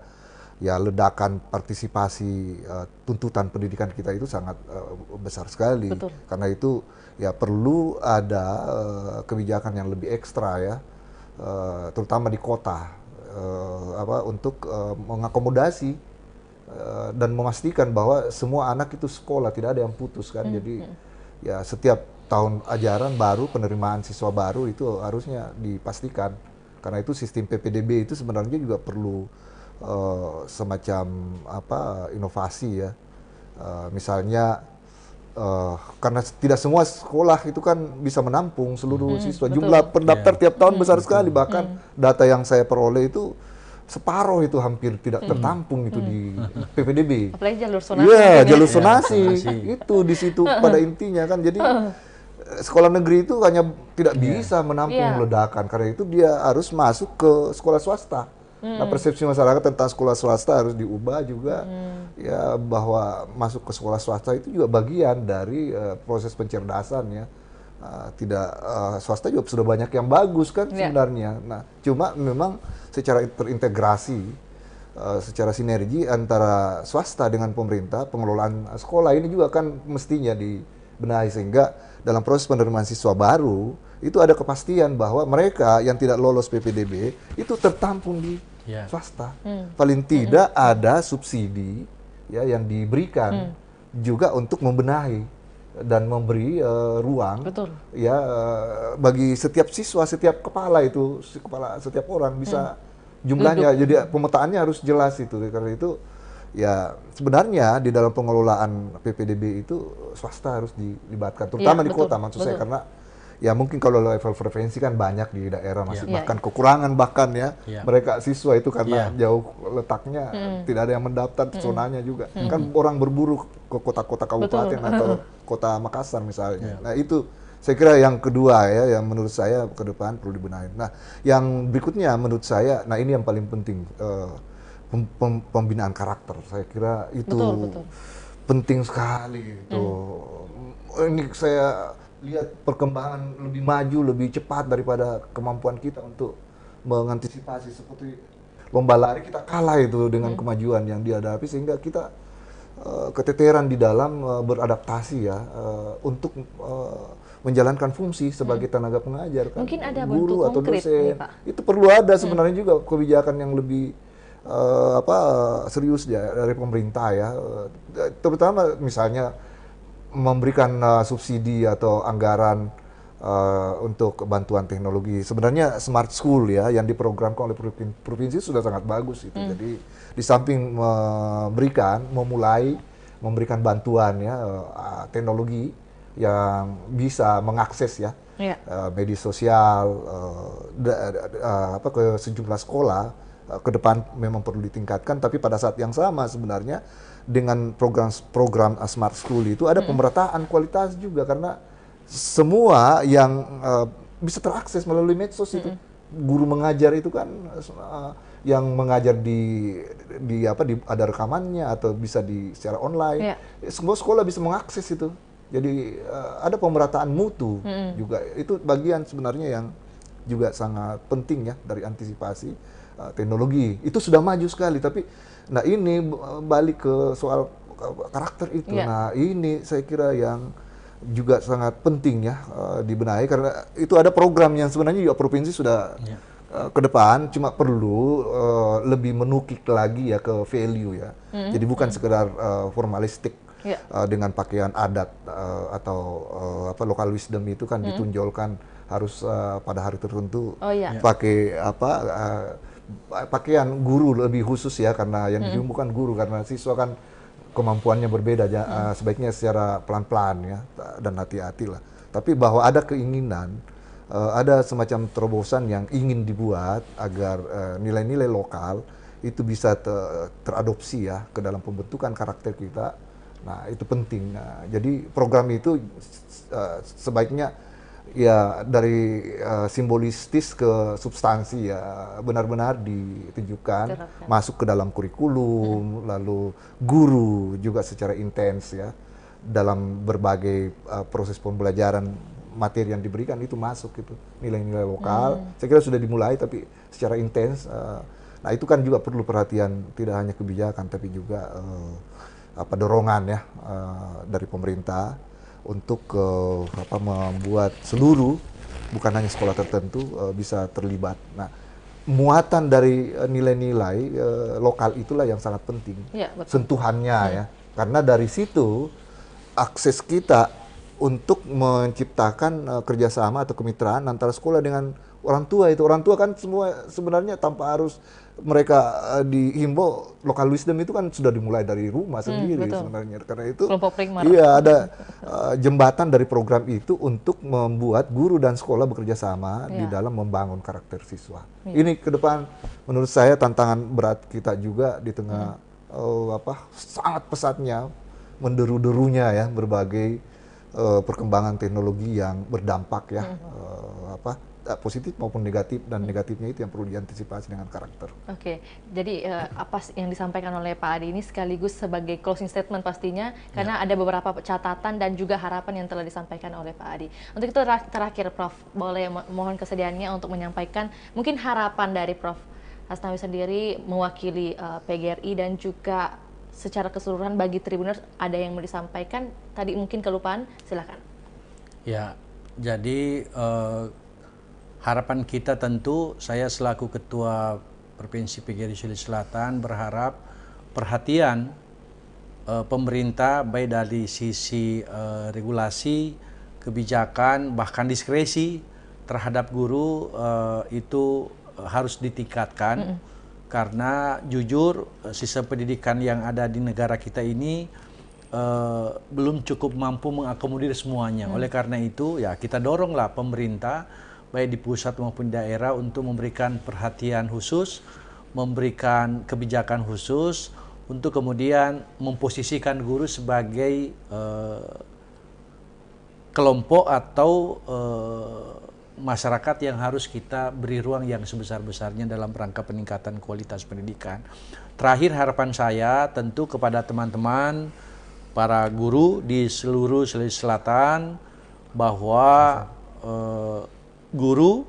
ya ledakan partisipasi tuntutan pendidikan kita itu sangat besar sekali. Betul. Karena itu ya perlu ada kebijakan yang lebih ekstra ya, terutama di kota, untuk mengakomodasi dan memastikan bahwa semua anak itu sekolah, tidak ada yang putus kan. Jadi ya setiap tahun ajaran baru, penerimaan siswa baru itu harusnya dipastikan. Karena itu sistem PPDB itu sebenarnya juga perlu semacam inovasi ya. Misalnya karena tidak semua sekolah itu kan bisa menampung seluruh siswa. Betul. Jumlah pendaftar tiap tahun besar sekali, bahkan data yang saya peroleh itu separuh itu hampir tidak tertampung itu di PPDB. Apalagi jalur zonasi. Iya, mungkin ya. jalur zonasi. Itu di situ pada intinya kan. Jadi sekolah negeri itu hanya tidak bisa menampung ledakan. Karena itu dia harus masuk ke sekolah swasta. Nah, persepsi masyarakat tentang sekolah swasta harus diubah juga, ya, bahwa masuk ke sekolah swasta itu juga bagian dari proses pencerdasan ya. Swasta juga sudah banyak yang bagus kan sebenarnya. Nah, cuma memang secara terintegrasi, secara sinergi antara swasta dengan pemerintah, pengelolaan sekolah ini juga kan mestinya dibenahi, sehingga dalam proses penerimaan siswa baru itu ada kepastian bahwa mereka yang tidak lolos PPDB itu tertampung di swasta. Paling tidak ada subsidi ya yang diberikan juga untuk membenahi dan memberi ruang ya bagi setiap siswa, setiap kepala itu, setiap orang bisa jumlahnya. Jadi pemetaannya harus jelas itu. Karena itu ya sebenarnya di dalam pengelolaan PPDB itu swasta harus dilibatkan, terutama di kota maksud saya, karena ya mungkin kalau level frekuensi kan banyak di daerah masih bahkan kekurangan bahkan ya mereka siswa itu karena jauh letaknya tidak ada yang mendaftar, zonanya juga kan orang berburu ke kota-kota kabupaten atau kota Makassar misalnya. Nah itu saya kira yang kedua ya, yang menurut saya ke depan perlu dibenahi. Nah yang berikutnya menurut saya, nah ini yang paling penting, pembinaan karakter. Saya kira itu penting sekali itu. Ini saya lihat perkembangan lebih maju, lebih cepat daripada kemampuan kita untuk mengantisipasi. Seperti lomba lari kita kalah itu dengan kemajuan yang dihadapi, sehingga kita keteteran di dalam beradaptasi ya, untuk menjalankan fungsi sebagai tenaga pengajar kan. Mungkin ada guru bentuk atau konkret dosen nih, Pak. itu perlu ada sebenarnya juga kebijakan yang lebih serius ya dari pemerintah ya, terutama misalnya memberikan subsidi atau anggaran untuk bantuan teknologi. Sebenarnya smart school ya yang diprogramkan oleh provinsi sudah sangat bagus itu. Jadi di samping memberikan bantuan ya teknologi yang bisa mengakses ya media sosial ke sejumlah sekolah, ke depan memang perlu ditingkatkan. Tapi pada saat yang sama sebenarnya dengan program Smart School itu ada pemerataan kualitas juga, karena semua yang bisa terakses melalui medsos itu. Guru mengajar itu kan yang mengajar ada rekamannya atau bisa secara online. Semua sekolah bisa mengakses itu. Jadi ada pemerataan mutu juga. Itu bagian sebenarnya yang juga sangat penting ya dari antisipasi teknologi. Itu sudah maju sekali, tapi nah ini balik ke soal karakter itu. Nah ini saya kira yang juga sangat penting ya dibenahi, karena itu ada program yang sebenarnya juga provinsi sudah ke depan, cuma perlu lebih menukik lagi ya ke value ya. Jadi bukan sekedar formalistik dengan pakaian adat atau local wisdom itu kan ditunjolkan harus pada hari tertentu pakai pakaian guru lebih khusus ya, karena yang dihimbau bukan guru, karena siswa kan kemampuannya berbeda ya, sebaiknya secara pelan-pelan ya dan hati-hati lah. Tapi bahwa ada keinginan, ada semacam terobosan yang ingin dibuat agar nilai-nilai lokal itu bisa teradopsi ya ke dalam pembentukan karakter kita. Nah itu penting. Nah, jadi program itu sebaiknya ya dari simbolistis ke substansi ya benar-benar ditujukan Terapkan. masuk ke dalam kurikulum, lalu guru juga secara intens ya dalam berbagai proses pembelajaran materi yang diberikan itu masuk gitu nilai-nilai lokal. Saya kira sudah dimulai tapi secara intens. Nah itu kan juga perlu perhatian tidak hanya kebijakan tapi juga dorongan ya dari pemerintah untuk membuat seluruh bukan hanya sekolah tertentu bisa terlibat. Nah, muatan dari nilai-nilai lokal itulah yang sangat penting. Ya, betul. Sentuhannya ya. Karena dari situ akses kita untuk menciptakan kerjasama atau kemitraan antara sekolah dengan orang tua itu. Orang tua kan semua sebenarnya tanpa harus mereka dihimbau, lokal wisdom itu kan sudah dimulai dari rumah sendiri sebenarnya. Karena itu iya ada jembatan dari program itu untuk membuat guru dan sekolah bekerja sama di dalam membangun karakter siswa. Ini ke depan menurut saya tantangan berat kita juga di tengah sangat pesatnya menderu-derunya ya berbagai perkembangan teknologi yang berdampak ya positif maupun negatif, dan negatifnya itu yang perlu diantisipasi dengan karakter. Oke, jadi apa yang disampaikan oleh Pak Adi ini sekaligus sebagai closing statement pastinya, karena ada beberapa catatan dan juga harapan yang telah disampaikan oleh Pak Adi. Untuk itu terakhir Prof, boleh mohon kesediaannya untuk menyampaikan mungkin harapan dari Prof Hasnawi sendiri mewakili PGRI dan juga secara keseluruhan bagi Tribuners, ada yang mau disampaikan? Tadi mungkin kelupaan, silakan. Ya, jadi harapan kita tentu, saya selaku Ketua Provinsi PGRI Sulawesi Selatan berharap perhatian pemerintah baik dari sisi regulasi, kebijakan, bahkan diskresi terhadap guru itu harus ditingkatkan. Karena jujur sistem pendidikan yang ada di negara kita ini belum cukup mampu mengakomodir semuanya. Oleh karena itu ya kita doronglah pemerintah baik di pusat maupun daerah untuk memberikan perhatian khusus, memberikan kebijakan khusus untuk kemudian memposisikan guru sebagai kelompok atau masyarakat yang harus kita beri ruang yang sebesar-besarnya dalam rangka peningkatan kualitas pendidikan. Terakhir harapan saya tentu kepada teman-teman para guru di seluruh Sulawesi Selatan bahwa guru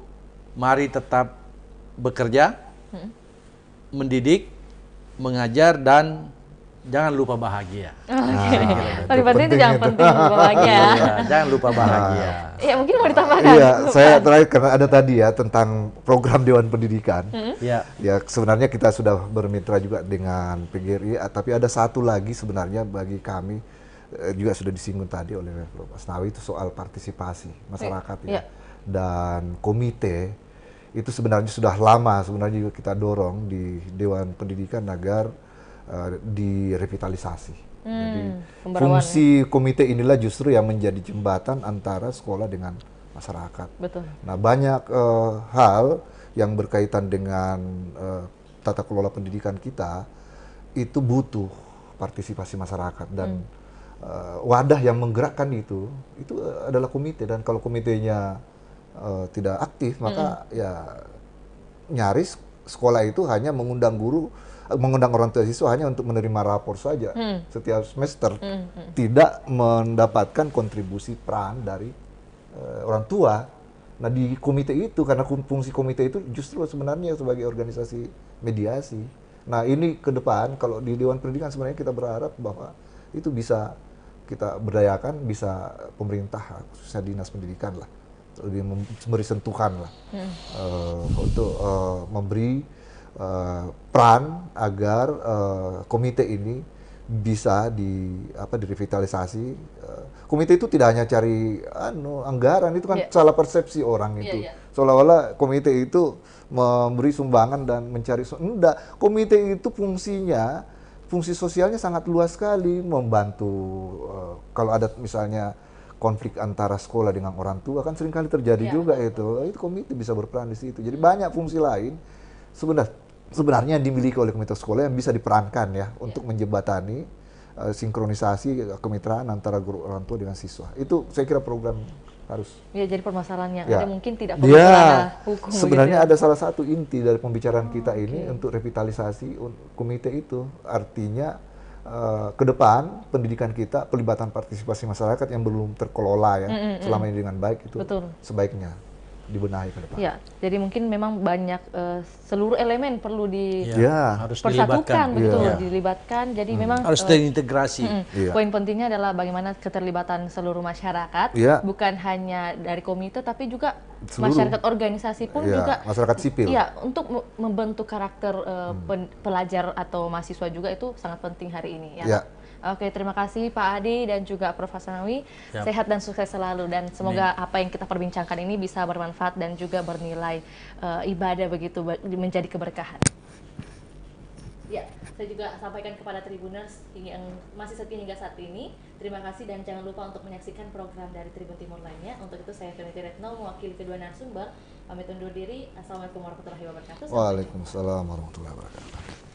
mari tetap bekerja, mendidik, mengajar, dan jangan lupa bahagia. Paling penting itu jangan penting bahagia. Jangan lupa bahagia. Iya, mungkin mau ditambahkan. Iya, saya terakhir karena ada tadi ya tentang program Dewan Pendidikan. Ya sebenarnya kita sudah bermitra juga dengan PGRI, tapi ada satu lagi sebenarnya bagi kami juga sudah disinggung tadi oleh Prof Hasnawi, itu soal partisipasi masyarakat ya. Dan komite itu sebenarnya sudah lama sebenarnya juga kita dorong di Dewan Pendidikan agar direvitalisasi. Jadi fungsi komite inilah justru yang menjadi jembatan antara sekolah dengan masyarakat. Betul. Nah banyak hal yang berkaitan dengan tata kelola pendidikan kita itu butuh partisipasi masyarakat, dan wadah yang menggerakkan itu adalah komite. Dan kalau komitenya tidak aktif, maka ya nyaris sekolah itu hanya mengundang orang tua siswa hanya untuk menerima rapor saja setiap semester, tidak mendapatkan kontribusi peran dari orang tua. Nah di komite itu, karena fungsi komite itu justru sebenarnya sebagai organisasi mediasi. Nah ini ke depan kalau di Dewan Pendidikan sebenarnya kita berharap bahwa itu bisa kita berdayakan, bisa pemerintah khususnya dinas pendidikan lah lebih memberi sentuhan lah untuk memberi peran agar komite ini bisa direvitalisasi. Komite itu tidak hanya cari anggaran, itu kan salah persepsi orang itu. Seolah-olah komite itu memberi sumbangan dan mencari enggak, komite itu fungsi sosialnya sangat luas sekali, membantu kalau ada misalnya konflik antara sekolah dengan orang tua kan seringkali terjadi juga itu komite bisa berperan di situ. Jadi banyak fungsi lain sebenarnya yang dimiliki oleh komite sekolah yang bisa diperankan ya untuk menjembatani sinkronisasi kemitraan antara guru orang tua dengan siswa. Itu saya kira program harus. Ya, jadi permasalahan yang Ya. ada mungkin tidak perlu Dia ranah hukum. sebenarnya begitu ya. ada salah satu inti dari pembicaraan kita ini untuk revitalisasi komite itu. Artinya ke depan pendidikan kita, pelibatan partisipasi masyarakat yang belum terkelola ya selama ini dengan baik itu Betul. sebaiknya dibenahi ke depan. Ya, jadi mungkin memang banyak seluruh elemen perlu harus dipersatukan, dilibatkan. betul, Iya. dilibatkan. Jadi memang Harus terintegrasi. Iya. poin pentingnya adalah bagaimana keterlibatan seluruh masyarakat, Iya. bukan hanya dari komite tapi juga Seluruh. masyarakat organisasi pun Iya, juga masyarakat sipil. Iya, untuk membentuk karakter pelajar atau mahasiswa juga itu sangat penting hari ini ya. Iya. Oke, terima kasih Pak Adi dan juga Prof. Hasanawi. Siap. Sehat dan sukses selalu dan semoga apa yang kita perbincangkan ini bisa bermanfaat dan juga bernilai ibadah begitu menjadi keberkahan. Ya, saya juga sampaikan kepada Tribuners yang masih setia hingga saat ini. Terima kasih dan jangan lupa untuk menyaksikan program dari Tribun Timur lainnya. Untuk itu saya Feniti Retno mewakili kedua narasumber pamit undur diri. Assalamualaikum warahmatullahi wabarakatuh. Waalaikumsalam warahmatullahi wabarakatuh.